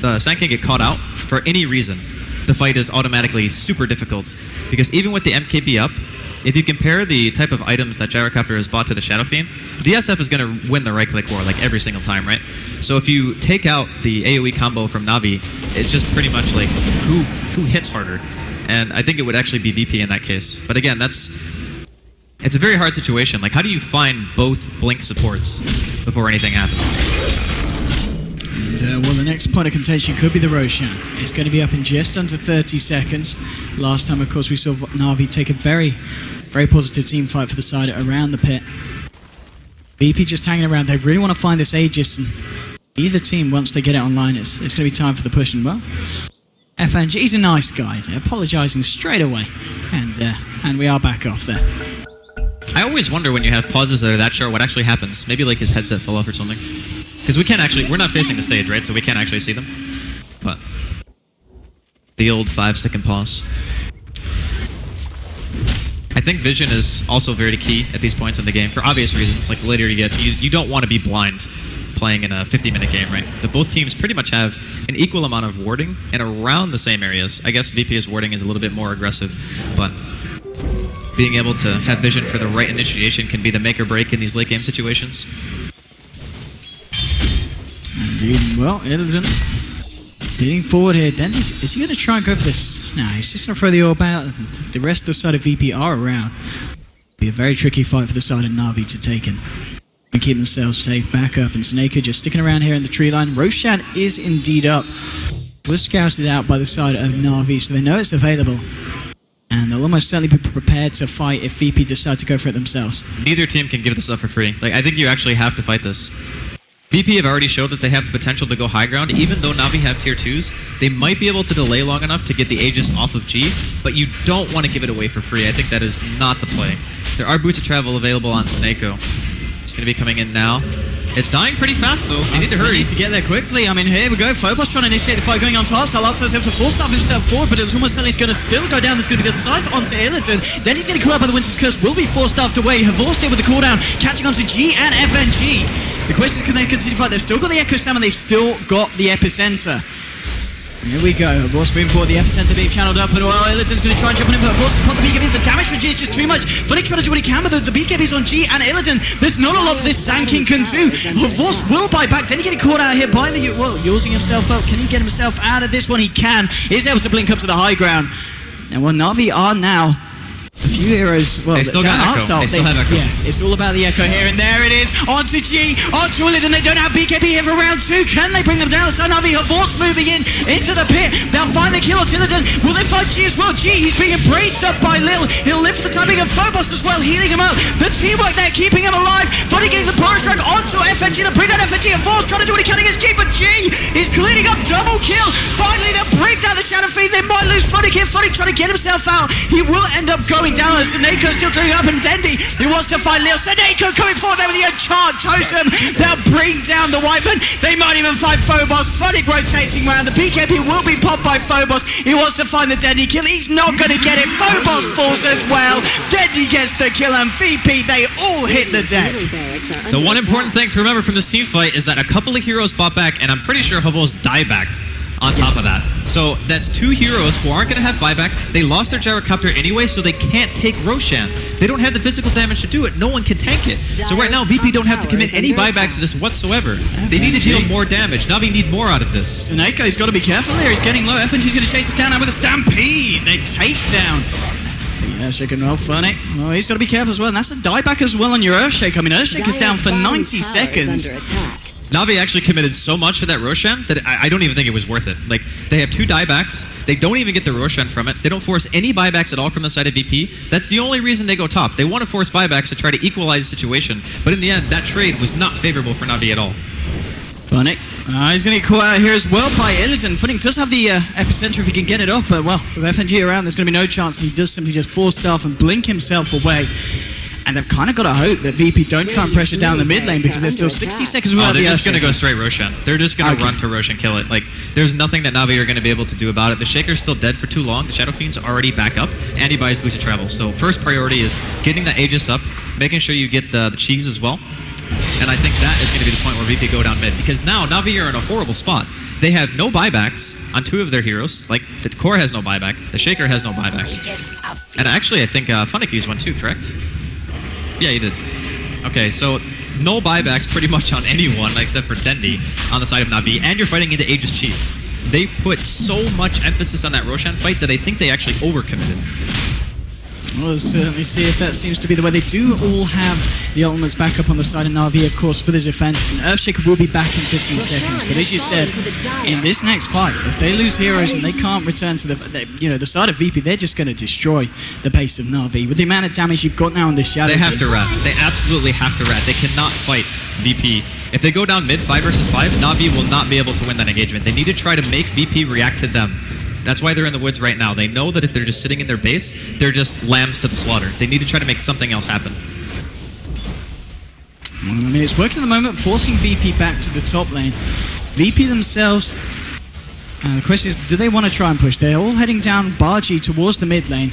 the Sand King get caught out for any reason, the fight is automatically super difficult, because even with the MKB up, if you compare the type of items that Gyrocopter has bought to the Shadow Fiend, DSF is going to win the right-click war like every single time, right? So if you take out the AoE combo from NaVi, it's just pretty much like who hits harder. And I think it would actually be VP in that case. But again, it's a very hard situation. Like, how do you find both blink supports before anything happens? And, well, the next point of contention could be the Roshan. It's going to be up in just under 30 seconds. Last time, of course, we saw NaVi take a very, very positive team fight for the side around the pit. VP just hanging around. They really want to find this Aegis, and either team, once they get it online, it's going to be time for the push. And well, FNG, he's a nice guy. They're apologizing straight away, and we are back off there. I always wonder when you have pauses that are that short, what actually happens. Maybe like his headset fell off or something. Because we can't actually, we're not facing the stage, right? So we can't actually see them. But the old 5-second pause. I think vision is also very key at these points in the game for obvious reasons. Like the later you get, you don't want to be blind playing in a 50-minute game, right? But both teams pretty much have an equal amount of warding and around the same areas. I guess VP's warding is a little bit more aggressive, but being able to have vision for the right initiation can be the make or break in these late game situations. Indeed. Well, Illidan getting forward here. Then is he going to try and go for this? No, he's just going to throw the orb out. The rest of the side of VP are around. Be a very tricky fight for the side of NaVi to take in and keep themselves safe. Back up, and Snake just sticking around here in the tree line. Roshan is indeed up. Was scouted out by the side of NaVi, so they know it's available. And they'll almost certainly be prepared to fight if VP decide to go for it themselves. Neither team can give this up for free. Like, I think you actually have to fight this. VP have already showed that they have the potential to go high ground. Even though NaVi have tier 2s, they might be able to delay long enough to get the Aegis off of G, but you don't want to give it away for free. I think that is not the play. There are boots of travel available on Snako. It's going to be coming in now. It's dying pretty fast though. They need to hurry. Need to get there quickly. I mean, here we go. Phobos trying to initiate the fight going on to Last. Last is able to force stuff himself forward, but it's almost certainly going to still go down. There's going to be the scythe onto Illidan. Then he's getting caught out by the Winter's Curse. Will be forced stuffed away. Havost here with the cooldown, catching onto G and FNG. The question is, can they continue to fight? They've still got the Echo Slam and they've still got the Epicenter. Here we go. Havost moving forward, the Epicenter being channeled up, and well, Illidan's going to try and jump on him, but Havost put the BKB. The damage from G is just too much. Funny trying to do what he can, but the BKB's on G and Illidan. There's not a lot that this Sand King can do. Havost will buy back. Then he getting caught out here by the, well, using himself up. Can he get himself out of this one? He can. He's able to blink up to the high ground. And well, NaVi are now a few heroes, well, they still got Echo. They still have Echo. Yeah, it's all about the Echo here, and there it is. Onto G, onto Illidan. They don't have BKB here for round 2. Can they bring them down? So NaVi, Havost moving in into the pit. They'll find the kill on Illidan. Will they find G as well? G, he's being embraced up by Lil. He'll lift the timing of Phobos as well, healing him up. The teamwork there, keeping him alive. Funny getting the power strike onto FNG. They bring down FNG. Havost trying to do what he can against G, but G is cleaning up. Double kill. Finally, they'll break down the Shadow Fiend. They might lose Funny here. Funny trying to get himself out. He will end up going down as Seneko still doing up, and Dendi, who wants to find Leo. Seneko coming forward there with the enchant totem. They'll bring down the Wyvern. They might even find Phobos. Funny rotating around. The PKP will be popped by Phobos. He wants to find the Dendi kill. He's not going to get it. Phobos falls as well. Dendi gets the kill, and VP, they all hit the deck. The one important thing to remember from this team fight is that a couple of heroes bought back, and I'm pretty sure Havos die-backed on top of that. So that's 2 heroes who aren't going to have buyback. They lost their gyrocopter anyway, so they can't take Roshan. They don't have the physical damage to do it. No one can tank it. So right now, VP don't have to commit any buybacks to this whatsoever. They need to deal more damage. NaVi need more out of this. Seneco's got to be careful here. He's getting low. FNG's going to chase us down now with a stampede. They take down. Earthshake and roll Funny. Oh, he's got to be careful as well. And that's a dieback as well on your Earthshake. I mean, Earthshake is down for 90 seconds. NaVi actually committed so much to that Roshan that I don't even think it was worth it. Like, they have 2 diebacks. They don't even get the Roshan from it. They don't force any buybacks at all from the side of VP. That's the only reason they go top. They want to force buybacks to try to equalize the situation. But in the end, that trade was not favorable for NaVi at all. Funny. He's going to get caught out here as well by Illidan. Funny does have the epicenter if he can get it off, but well, with FNG around, there's going to be no chance. He does simply just force staff and blink himself away. And they've kind of got to hope that VP don't try and pressure down the mid lane because there's still 60 seconds without the they're just going to go straight Roshan. They're just going to run to Roshan, kill it. Like, there's nothing that NaVi are going to be able to do about it. The Shaker's still dead for too long. The Shadow Fiend's already back up, and he buys boosted travel. So first priority is getting the Aegis up, making sure you get the cheese as well. And I think that is going to be the point where VP go down mid. Because now NaVi are in a horrible spot. They have no buybacks on 2 of their heroes. Like, the Core has no buyback. The Shaker has no buyback. And actually, I think Funnick used one too, correct? Yeah, he did. Okay, so no buybacks pretty much on anyone except for Dendi on the side of NaVi, and you're fighting into Aegis cheese. They put so much emphasis on that Roshan fight that I think they actually overcommitted. We'll certainly see if that seems to be the way. They do all have the ultimates back up on the side of NaVi, of course, for the defense. And Earthshaker will be back in 15 seconds. But as you said, in this next fight, if they lose heroes and they can't return to the side of VP, they're just going to destroy the base of NaVi. With the amount of damage you've got now on this Shadow, they have to rat. They absolutely have to rat. They cannot fight VP. If they go down mid 5 versus 5, NaVi will not be able to win that engagement. They need to try to make VP react to them. That's why they're in the woods right now. They know that if they're just sitting in their base, they're just lambs to the slaughter. They need to try to make something else happen. I mean, it's working at the moment, forcing VP back to the top lane. VP themselves, the question is, do they want to try and push? They're all heading down Bargy towards the mid lane.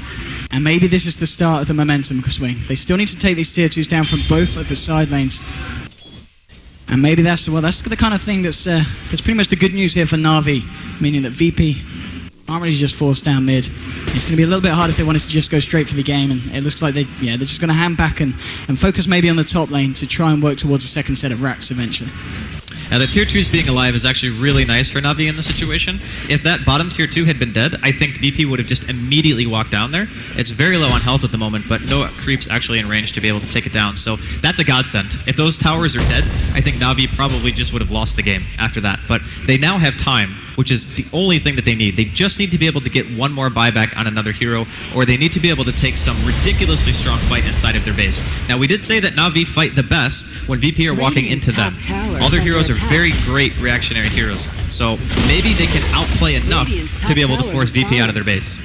And maybe this is the start of the momentum swing. They still need to take these tier 2s down from both of the side lanes. And maybe that's the kind of thing that's pretty much the good news here for NaVi, meaning that VP aren't really just forced down mid. It's going to be a little bit hard if they wanted to just go straight for the game, and it looks like they're just going to hand back and focus maybe on the top lane to try and work towards a second set of racks eventually. Now, the tier 2s being alive is actually really nice for NaVi in this situation. If that bottom tier 2 had been dead, I think VP would have just immediately walked down there. It's very low on health at the moment, but no creeps actually in range to be able to take it down. So that's a godsend. If those towers are dead, I think NaVi probably just would have lost the game after that. But they now have time, which is the only thing that they need. They just need to be able to get one more buyback on another hero, or they need to be able to take some ridiculously strong fight inside of their base. Now, we did say that NaVi fight the best when VP are walking into them. All their heroes are very great reactionary heroes, so maybe they can outplay enough to be able to force VP out of their base.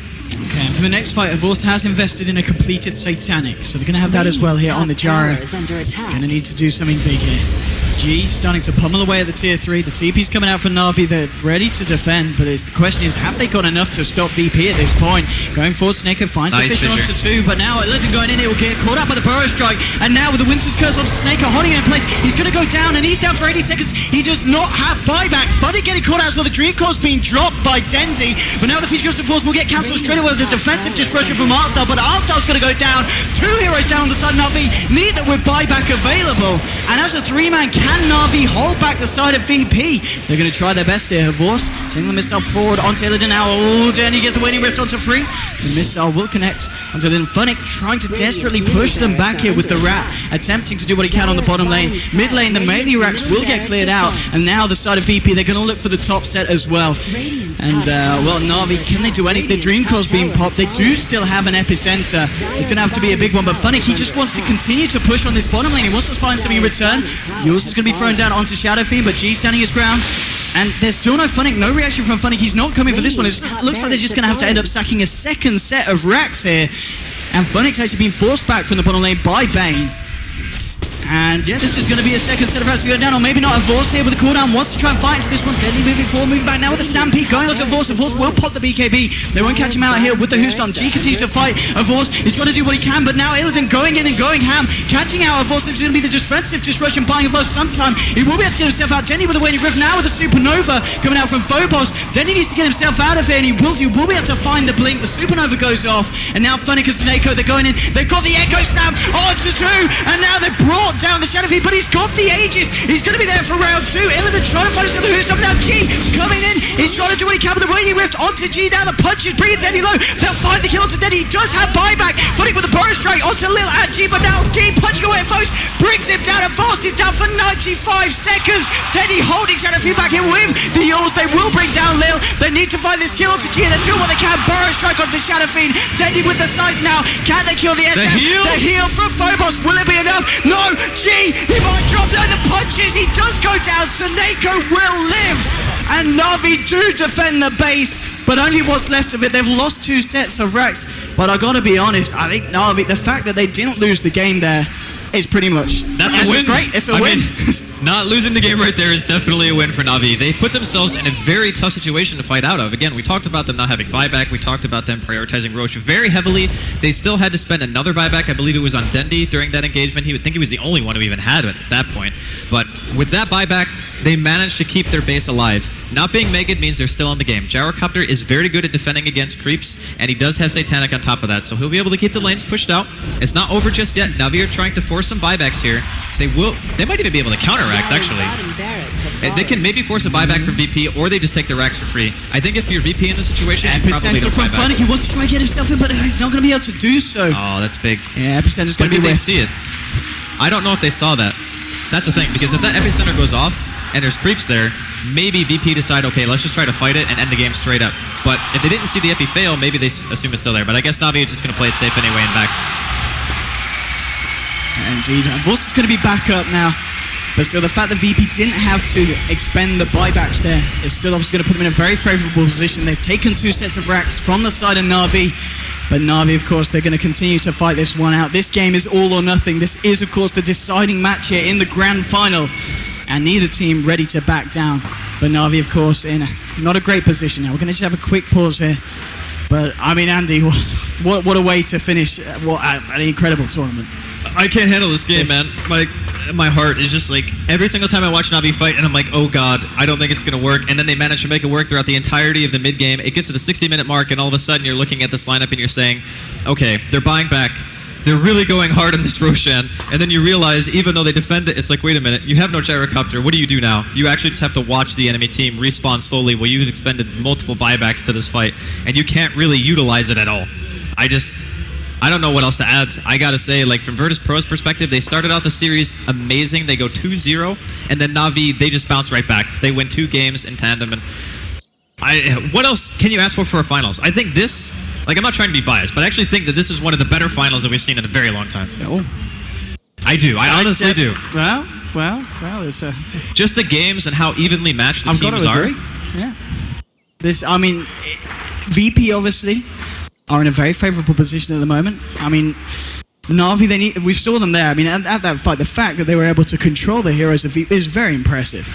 Okay, and for the next fight, Vorst has invested in a completed Satanic, so they're going to have that as well here on the Gyro. Going to need to do something big here. G starting to pummel away at the tier 3. The TP's coming out for NaVi. They're ready to defend, but the question is, have they got enough to stop VP at this point? Going forward, Sneko finds the Fissure onto 2, but now Illidan going in, it will get caught up by the Burrow Strike, and now with the Winter's Curse onto Sneko, holding it in place, he's going to go down, and he's down for 80 seconds. He does not have buyback. Funny getting caught out as well. The Dream Core's being dropped by Dendi, but now the Fissure Force will get cancelled straight away with the defensive disruption from Artstar, but Artstar's going to go down. 2 heroes down on the side of NaVi, neither with buyback available, and as a 3-man, can NaVi hold back the side of VP? They're going to try their best here. Vorst sending the missile forward onto Illidan now. Oh, Danny gets the Waning Rift onto Free. The missile will connect onto Illidan. Funnick trying to desperately push them back here with the Rat, attempting to do what he can on the bottom lane. Mid lane, the melee racks will get cleared out, and now the side of VP, they're going to look for the top set as well. And, well, NaVi, can they do anything? The Dream Core's being popped. They do still have an epicenter. It's going to have to be a big one, but Funnick, he just wants to continue to push on this bottom lane. He wants to find something in return. Yours is going to be thrown down onto Shadow Fiend, but G standing his ground. And there's still no Funnick, no reaction from Funnick. He's not coming for this one. It looks like they're just going to have to end up sacking a second set of racks here. And Funnick's actually being forced back from the bottom lane by Bane. And yeah, this is going to be a second set of racks we go down, or maybe not. Avors here with the cooldown, wants to try and fight into this one. Deadly moving forward, moving back now with the Stampede, going on to Avors. Avors will pop the BKB. They won't catch him out here with the Houston. G continues to fight. Avors is trying to do what he can, but now Illidan going in and going ham, catching out Avors. This is going to be the defensive just rush and buying Avors sometime. He will be able to get himself out. Denny with the Waning Rift now with the Supernova coming out from Phobos. Denny needs to get himself out of here, and he will be able to find the blink. The Supernova goes off, and now Funnick and Snako, they're going in. They've got the Echo Slam onto 2, and now they've brought down the Shadow Feed, but he's got the Aegis. He's going to be there for round 2. Illidan trying to find himself the Houston. Now G coming in. He's trying to do what he can with the Waning Rift onto G. Now the punches bringing Denny low. They'll find the kill onto Denny. He does have buyback. Funnick with the Burrow Strike onto Lil and G, but now G punching away at Foes brings him down and Force is down for 95 seconds. Denny holding Shadow Feed back in with the Yules. They will bring down Lil. They need to find this kill onto G, and they're doing what they can. Burrow Strike onto the Shadow Feed. Denny with the sides now. Can they kill the SM? The heal from Phobos. Will it be enough? No. G, he might drop down the punches. He does go down. Snako will live, and NaVi do defend the base, but only what's left of it. They've lost 2 sets of racks, but I gotta be honest, I think NaVi, the fact that they didn't lose the game there is pretty much, that's a win. Great. It's a win. Not losing the game right there is definitely a win for NaVi. They put themselves in a very tough situation to fight out of. Again, we talked about them not having buyback. We talked about them prioritizing Roche very heavily. They still had to spend another buyback. I believe it was on Dendi during that engagement. He would think he was the only one who even had it at that point. But with that buyback, they managed to keep their base alive. Not being Megan means they're still in the game. Gyrocopter is very good at defending against creeps, and he does have Satanic on top of that, so he'll be able to keep the lanes pushed out. It's not over just yet. NaVi are trying to force some buybacks here. They might even be able to counter racks, actually. They can maybe force a buyback from VP, or they just take the racks for free. I think if you're VP in this situation, Epicenter from Funnick, he wants to try and get himself in, but he's not going to be able to do so. Oh, that's big. Yeah, Epicenter's going to be Did they see it? I don't know if they saw that. That's the thing, because if that Epicenter goes off, and there's creeps there, maybe VP decide, okay, let's just try to fight it and end the game straight up. But if they didn't see the Epi fail, maybe they assume it's still there. But I guess NaVi is just going to play it safe anyway and back. Indeed. Voss is going to be back up now. But still, the fact that VP didn't have to expend the buybacks there is still obviously going to put them in a very favourable position. They've taken 2 sets of racks from the side of NaVi. But NaVi, of course, they're going to continue to fight this one out. This game is all or nothing. This is, of course, the deciding match here in the grand final. And neither team ready to back down. But NaVi, of course, in not a great position now. We're going to just have a quick pause here. But, I mean, Andy, what a way to finish an incredible tournament. I can't handle this game, man. My heart is just like, every single time I watch NaVi fight, and I'm like, oh god, I don't think it's going to work. And then they manage to make it work throughout the entirety of the mid-game. It gets to the 60-minute mark, and all of a sudden you're looking at this lineup and you're saying, okay, they're buying back. They're really going hard on this Roshan, and then you realize, even though they defend it, it's like, wait a minute, you have no Gyrocopter, what do you do now? You actually just have to watch the enemy team respawn slowly while you've expended multiple buybacks to this fight, and you can't really utilize it at all. I don't know what else to add. I gotta say, like, from Virtus Pro's perspective, they started out the series amazing, they go 2-0, and then NaVi, they just bounce right back. They win 2 games in tandem, and what else can you ask for a finals? I think this, like, I'm not trying to be biased, but I actually think that this is one of the better finals that we've seen in a very long time. No. I do. I honestly do. Well, it's a... Just the games and how evenly matched the teams are. Yeah. This, I mean, VP obviously are in a very favourable position at the moment. I mean, NaVi, we saw them there. I mean, at that fight, the fact that they were able to control the heroes of VP is very impressive.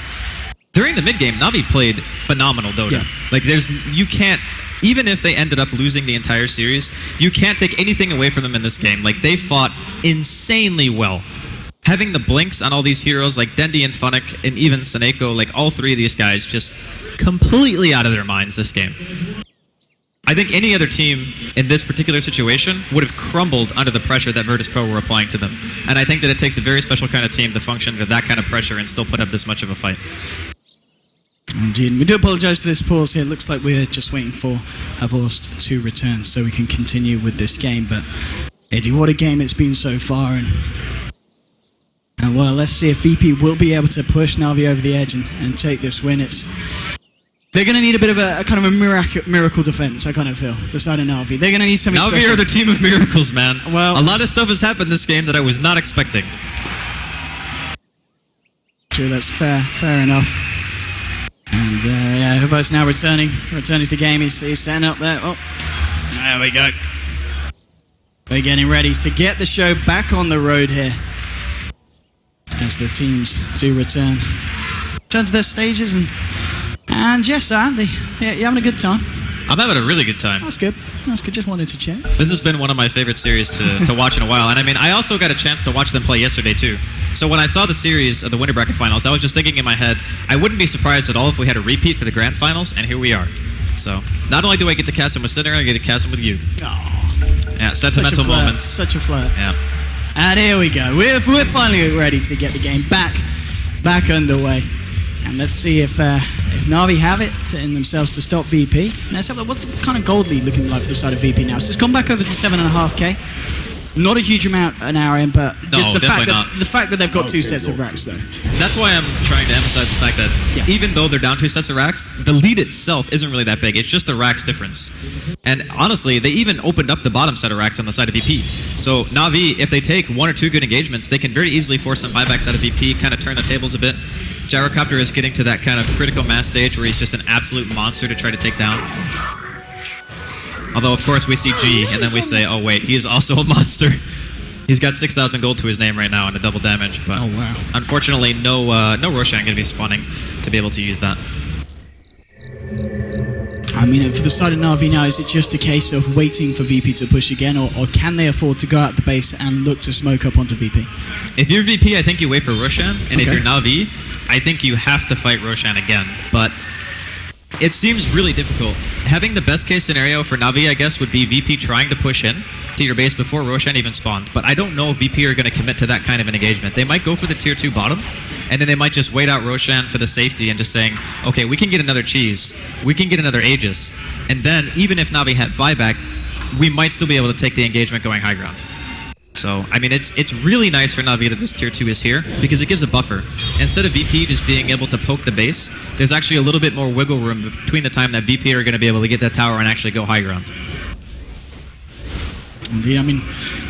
During the mid-game, NaVi played phenomenal Dota. Yeah. Like, you can't, even if they ended up losing the entire series, you can't take anything away from them in this game. Like, they fought insanely well. Having the blinks on all these heroes, like Dendi and Funnick, and even Snako, like, all 3 of these guys just completely out of their minds this game. I think any other team in this particular situation would have crumbled under the pressure that Virtus Pro were applying to them. And I think that it takes a very special kind of team to function under that kind of pressure and still put up this much of a fight. Indeed. We do apologise for this pause here. It looks like we're just waiting for Avost to return so we can continue with this game. But, Eddie, what a game it's been so far. And well, let's see if VP will be able to push NaVi over the edge and take this win. They're going to need a bit of a kind of a miracle defense, I kind of feel, the side of NaVi. They're going to need something NaVi special. are the team of miracles, man. Well, a lot of stuff has happened this game that I was not expecting. True, that's fair enough. And yeah, Hubo's now returning to the game. He's setting up there. Oh, there we go. We're getting ready to get the show back on the road here as the teams do return to their stages. And yes, Andy, yeah, you're having a good time. I'm having a really good time. That's good. That's good. Just wanted to check. This has been one of my favorite series to watch in a while. And I mean, I also got a chance to watch them play yesterday, too. So when I saw the series of the winter bracket finals, I was just thinking in my head, I wouldn't be surprised at all if we had a repeat for the grand finals, and here we are. So not only do I get to cast them with Sinner, I get to cast them with you. Aww. Yeah, sentimental moments. Such a flirt. Yeah. And here we go. We're finally ready to get the game back underway. And let's see if NaVi have it in themselves to stop VP. Let's have a look. What's the kind of gold lead looking like for the side of VP now? So it's gone back over to 7.5k. Not a huge amount an hour in, but just the fact that they've got 2 sets of racks, though. That's why I'm trying to emphasize the fact that even though they're down 2 sets of racks, the lead itself isn't really that big. It's just the racks difference. And honestly, they even opened up the bottom set of racks on the side of VP. So NaVi, if they take 1 or 2 good engagements, they can very easily force some buybacks out of VP, kind of turn the tables a bit. Gyrocopter is getting to that kind of critical mass stage where he's just an absolute monster to try to take down. Although, of course, we see G, and then we say, oh, wait, he is also a monster. He's got 6,000 gold to his name right now and a double damage, but unfortunately, no Roshan going to be spawning to be able to use that. I mean, for the side of NaVi now, is it just a case of waiting for VP to push again, or can they afford to go out the base and look to smoke up onto VP? If you're VP, I think you wait for Roshan, and if you're NaVi, I think you have to fight Roshan again, but it seems really difficult. Having the best case scenario for NaVi, I guess, would be VP trying to push in to your base before Roshan even spawned. But I don't know if VP are going to commit to that kind of an engagement. They might go for the tier 2 bottom, and then they might just wait out Roshan for the safety and just saying, okay, we can get another cheese, we can get another Aegis, and then even if NaVi had buyback, we might still be able to take the engagement going high ground. So, I mean, it's really nice for NaVi that this tier 2 is here, because it gives a buffer. Instead of VP just being able to poke the base, there's actually a little bit more wiggle room between the time that VP are going to be able to get that tower and actually go high ground. Indeed, I mean,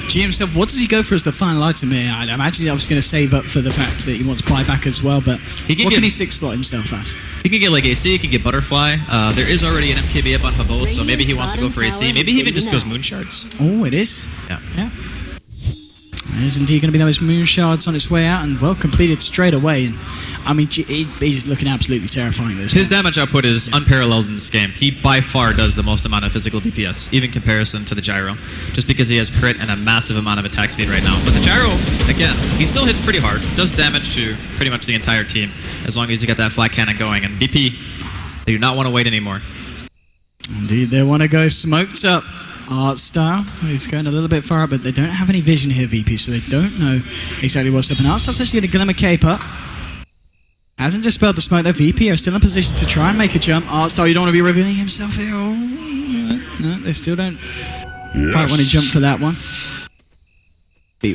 G himself, what does he go for as the final item here? I imagine I was going to save up for the fact that he wants buyback as well, but what can he 6-slot himself as? He can get like AC, he can get Butterfly. There is already an MKB up on Pavos, so maybe he wants to go for AC. Maybe he even just goes Moon Shards. Oh, it is? Yeah. There's indeed going to be those Moon Shards on its way out, and well completed straight away. And I mean, he's looking absolutely terrifying. His damage output is unparalleled in this game. He by far does the most amount of physical DPS, even in comparison to the Gyro, just because he has crit and a massive amount of attack speed right now. But the Gyro, again, he still hits pretty hard, does damage to pretty much the entire team, as long as you get that flat cannon going. And VP, they do not want to wait anymore. Indeed, they want to go smoked up. Art style, he's going a little bit far up, but they don't have any vision here, VP, so they don't know exactly what's up. And Art style's actually going to Glimmer Cape up. Hasn't dispelled the smoke though. VP are still in position to try and make a jump. Art style, you don't want to be revealing himself here. Oh, no, they still don't quite want to jump for that one.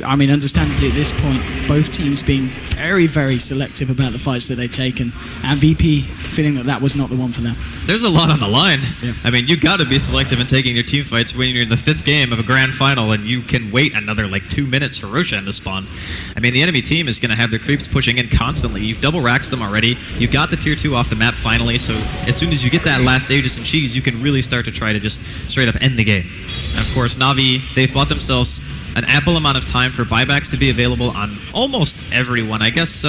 I mean, understandably at this point, both teams being very, very selective about the fights that they take, and VP feeling that that was not the one for them. There's a lot on the line. Yeah. I mean, you got to be selective in taking your team fights when you're in the 5th game of a grand final and you can wait another like 2 minutes for Roshan to spawn. I mean, the enemy team is going to have their creeps pushing in constantly. You've double raxed them already. You got the tier 2 off the map finally, so as soon as you get that last Aegis and cheese, you can really start to try to just straight up end the game. And of course, NaVi, they've bought themselves an ample amount of time for buybacks to be available on almost everyone. I guess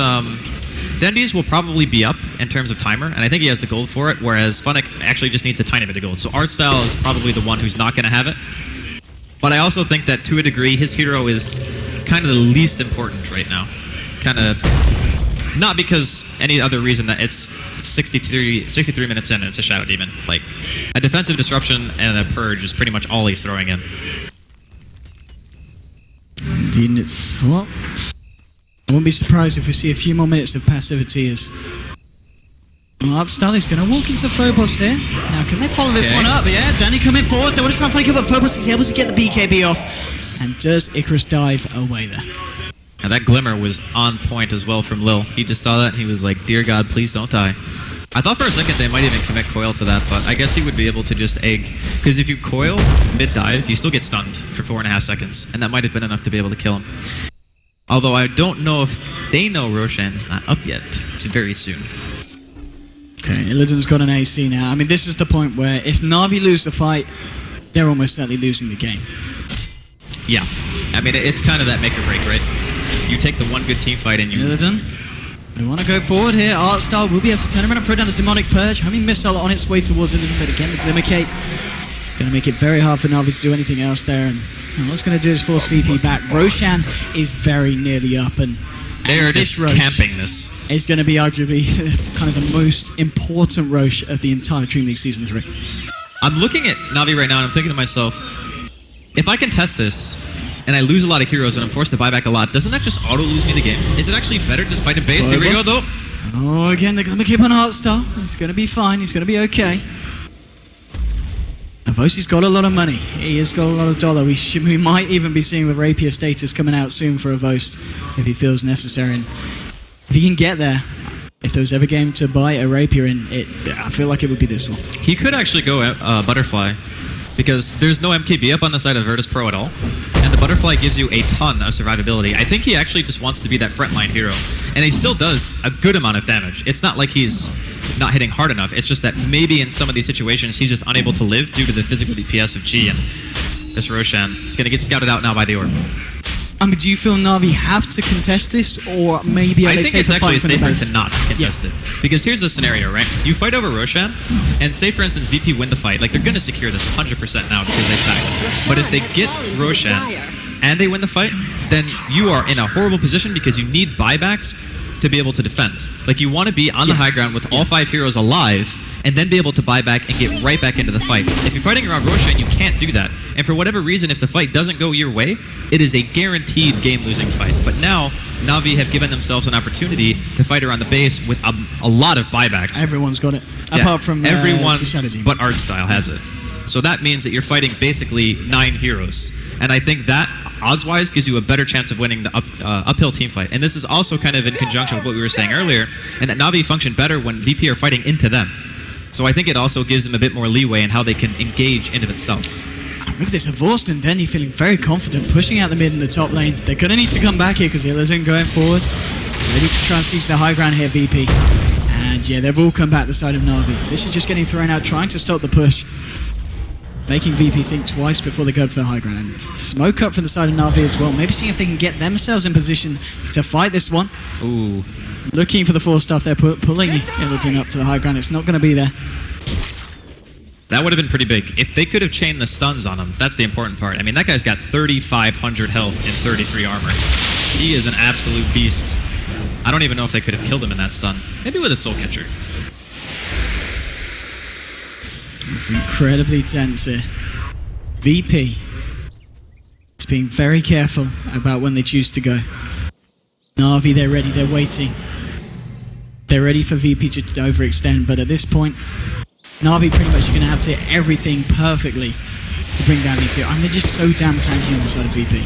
Dendy's will probably be up in terms of timer, and I think he has the gold for it, whereas Funnick actually just needs a tiny bit of gold. So Artstyle is probably the one who's not going to have it. But I also think that to a degree, his hero is kind of the least important right now. Kind of, not because any other reason that it's 63 minutes in and it's a Shadow Demon. Like, a defensive disruption and a purge is pretty much all he's throwing in. Indeed, it's, well, I wouldn't be surprised if we see a few more minutes of passivity as Artstyle is going to walk into Phobos here. Now, can they follow this one up? Yeah, Danny coming forward. They want to try and flank up, but Phobos is able to get the BKB off. And does Icarus dive away there? And that Glimmer was on point as well from Lil. He just saw that and he was like, dear God, please don't die. I thought for a second they might even commit coil to that, but I guess he would be able to just egg. Because if you coil mid-dive, you still get stunned for 4.5 seconds. And that might have been enough to be able to kill him. Although I don't know if they know Roshan's not up yet. It's very soon. Okay, Illidan's got an AC now. I mean, this is the point where if Na'Vi lose the fight, they're almost certainly losing the game. Yeah. I mean, it's kind of that make or break, right? You take the one good team fight and you... Illidan, they want to go forward here. Artstar will be able to turn around and throw down the Demonic Purge. Homing Missile on its way towards Illidan, but again, the Glimmer Cape going to make it very hard for Na'Vi to do anything else there. And what's going to do is force VP back. Roshan is very nearly up, and they're just camping this. It's going to be arguably kind of the most important Roche of the entire DreamLeague Season 3. I'm looking at Na'Vi right now and I'm thinking to myself, if I can test this and I lose a lot of heroes and I'm forced to buy back a lot, doesn't that just auto-lose me the game? Is it actually better to fight in base? Here we go, though. Oh, again, they're going to keep on Artstar. He's going to be fine. He's going to be okay. Avosi's got a lot of money. He has got a lot of dollar. We might even be seeing the Rapier status coming out soon for Avos if he feels necessary. And if he can get there, if there was ever a game to buy a Rapier in, I feel like it would be this one. He could actually go Butterfly, because there's no MKB up on the side of Virtus Pro at all, and the Butterfly gives you a ton of survivability. I think he actually just wants to be that frontline hero, and he still does a good amount of damage. It's not like he's not hitting hard enough, it's just that maybe in some of these situations he's just unable to live due to the physical DPS of G, and this Roshan is going to get scouted out now by the Orb. Do you feel Na'Vi have to contest this, or maybe I think it's actually safer to not contest it. Because here's the scenario, right? You fight over Roshan, and say for instance VP win the fight, like they're going to secure this 100% now because they backed. But if they get Roshan and they win the fight, then you are in a horrible position because you need buybacks to be able to defend. Like you want to be on the high ground with all 5 heroes alive, and then be able to buy back and get right back into the fight. If you're fighting around Roshan, you can't do that. And for whatever reason, if the fight doesn't go your way, it is a guaranteed game-losing fight. But now, Na'Vi have given themselves an opportunity to fight around the base with a lot of buybacks. Everyone's got it, apart from everyone, the Shadow Team. but Artstyle has it. So that means that you're fighting basically 9 heroes. And I think that, odds-wise, gives you a better chance of winning the uphill team fight. And this is also kind of in conjunction with what we were saying earlier, and that Na'Vi function better when VP are fighting into them. So I think it also gives them a bit more leeway in how they can engage into itself. Look at this, Vorst and Denny feeling very confident, pushing out the mid in the top lane. They're going to need to come back here because Illidan going forward. Ready to try and seize the high ground here, VP. And yeah, they've all come back the side of Na'Vi. Fish is just getting thrown out, trying to stop the push. Making VP think twice before they go to the high ground. And smoke up from the side of Na'Vi as well. Maybe seeing if they can get themselves in position to fight this one. Ooh. Looking for the 4 stuff there, pulling Illidan up to the high ground. It's not going to be there. That would have been pretty big. If they could have chained the stuns on him, that's the important part. I mean, that guy's got 3,500 health and 33 armor. He is an absolute beast. I don't even know if they could have killed him in that stun. Maybe with a Soul Catcher. It's incredibly tense here. VP is being very careful about when they choose to go. Na'Vi, they're ready, they're waiting. They're ready for VP to overextend, but at this point, Na'Vi pretty much are going to have to hit everything perfectly to bring down these heroes. I mean, they're just so damn tanky on the side of VP.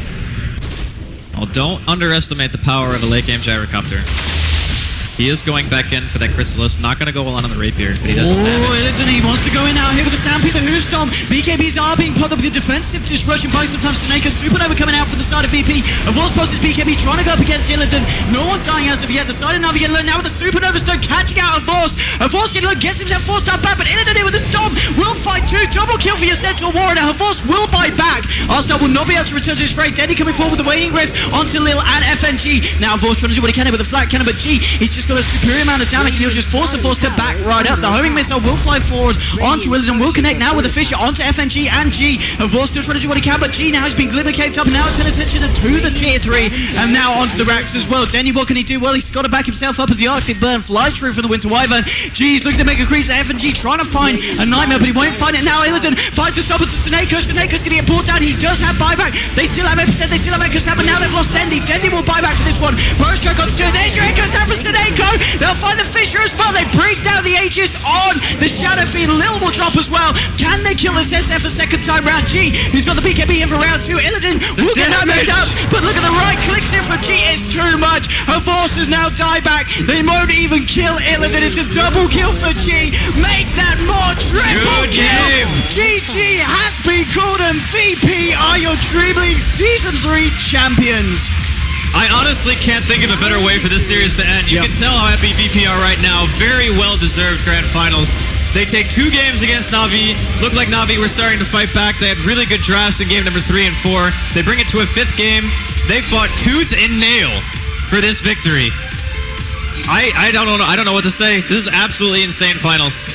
Well, don't underestimate the power of a late game gyrocopter. He is going back in for that Chrysalis. Not going to go well on the Rapier, but he doesn't damage. Illidan, he wants to go in out here with the Stampede, the Hoostomp. BKBs are being put up with the defensive disruption by sometimes Snake. Supernova coming out for the side of VP. Avos poses BKB trying to go up against Illidan. No one dying as of yet. The side of Navi getting low now with the Supernova stone catching out Avos. Avos getting low, gets himself 4-star back, but Illidan here with the Stomp will fight 2. Double kill for your Central Warrior. Now Avos will buy back. Arstar will not be able to return to his fray. Denny coming forward with the Waning Rift onto Lil and FNG. Now Avos trying to do what he can with a flat cannon, but G, he's just got a superior amount of damage, and he'll just force to back right up. The homing missile will fly forward onto Illidan, will connect now with the Fisher onto FNG and G. And Vorst still trying to do what he can, but G now has been glimmer caved up, and now turn attention to the tier 3, and now onto the racks as well. Denny, what can he do? Well, he's got to back himself up as the Arctic Burn flies through for the Winter Wyvern. G's looking to make a creep to FNG, trying to find a nightmare, but he won't find it now. Illidan finds the stop to Sneko. Snake's going to get pulled down. He does have buyback. They still have Epstead, they still have Echo Stab, but now they've lost Dendy. Dendy will buy back for this one. Burst Strike on 2. There's your Echo Stab for Sneko. They'll find the Fisher as well. They break down the Aegis on the Shadow Fiend. Lil will drop as well. Can they kill this SF a second time round? G, he's got the BKB in for round 2. Illidan will get that made up, but look at the right clicks here from G. It's too much. Her force is now die back. They won't even kill Illidan. It's a double kill for G. Make that more triple kill. GG has been called, and VP are your DreamLeague Season 3 champions. I honestly can't think of a better way for this series to end. You can tell how happy VP are right now. Very well-deserved grand finals. They take 2 games against NaVi. Looked like NaVi were starting to fight back. They had really good drafts in game number 3 and 4. They bring it to a 5th game. They fought tooth and nail for this victory. I don't know what to say. This is absolutely insane finals.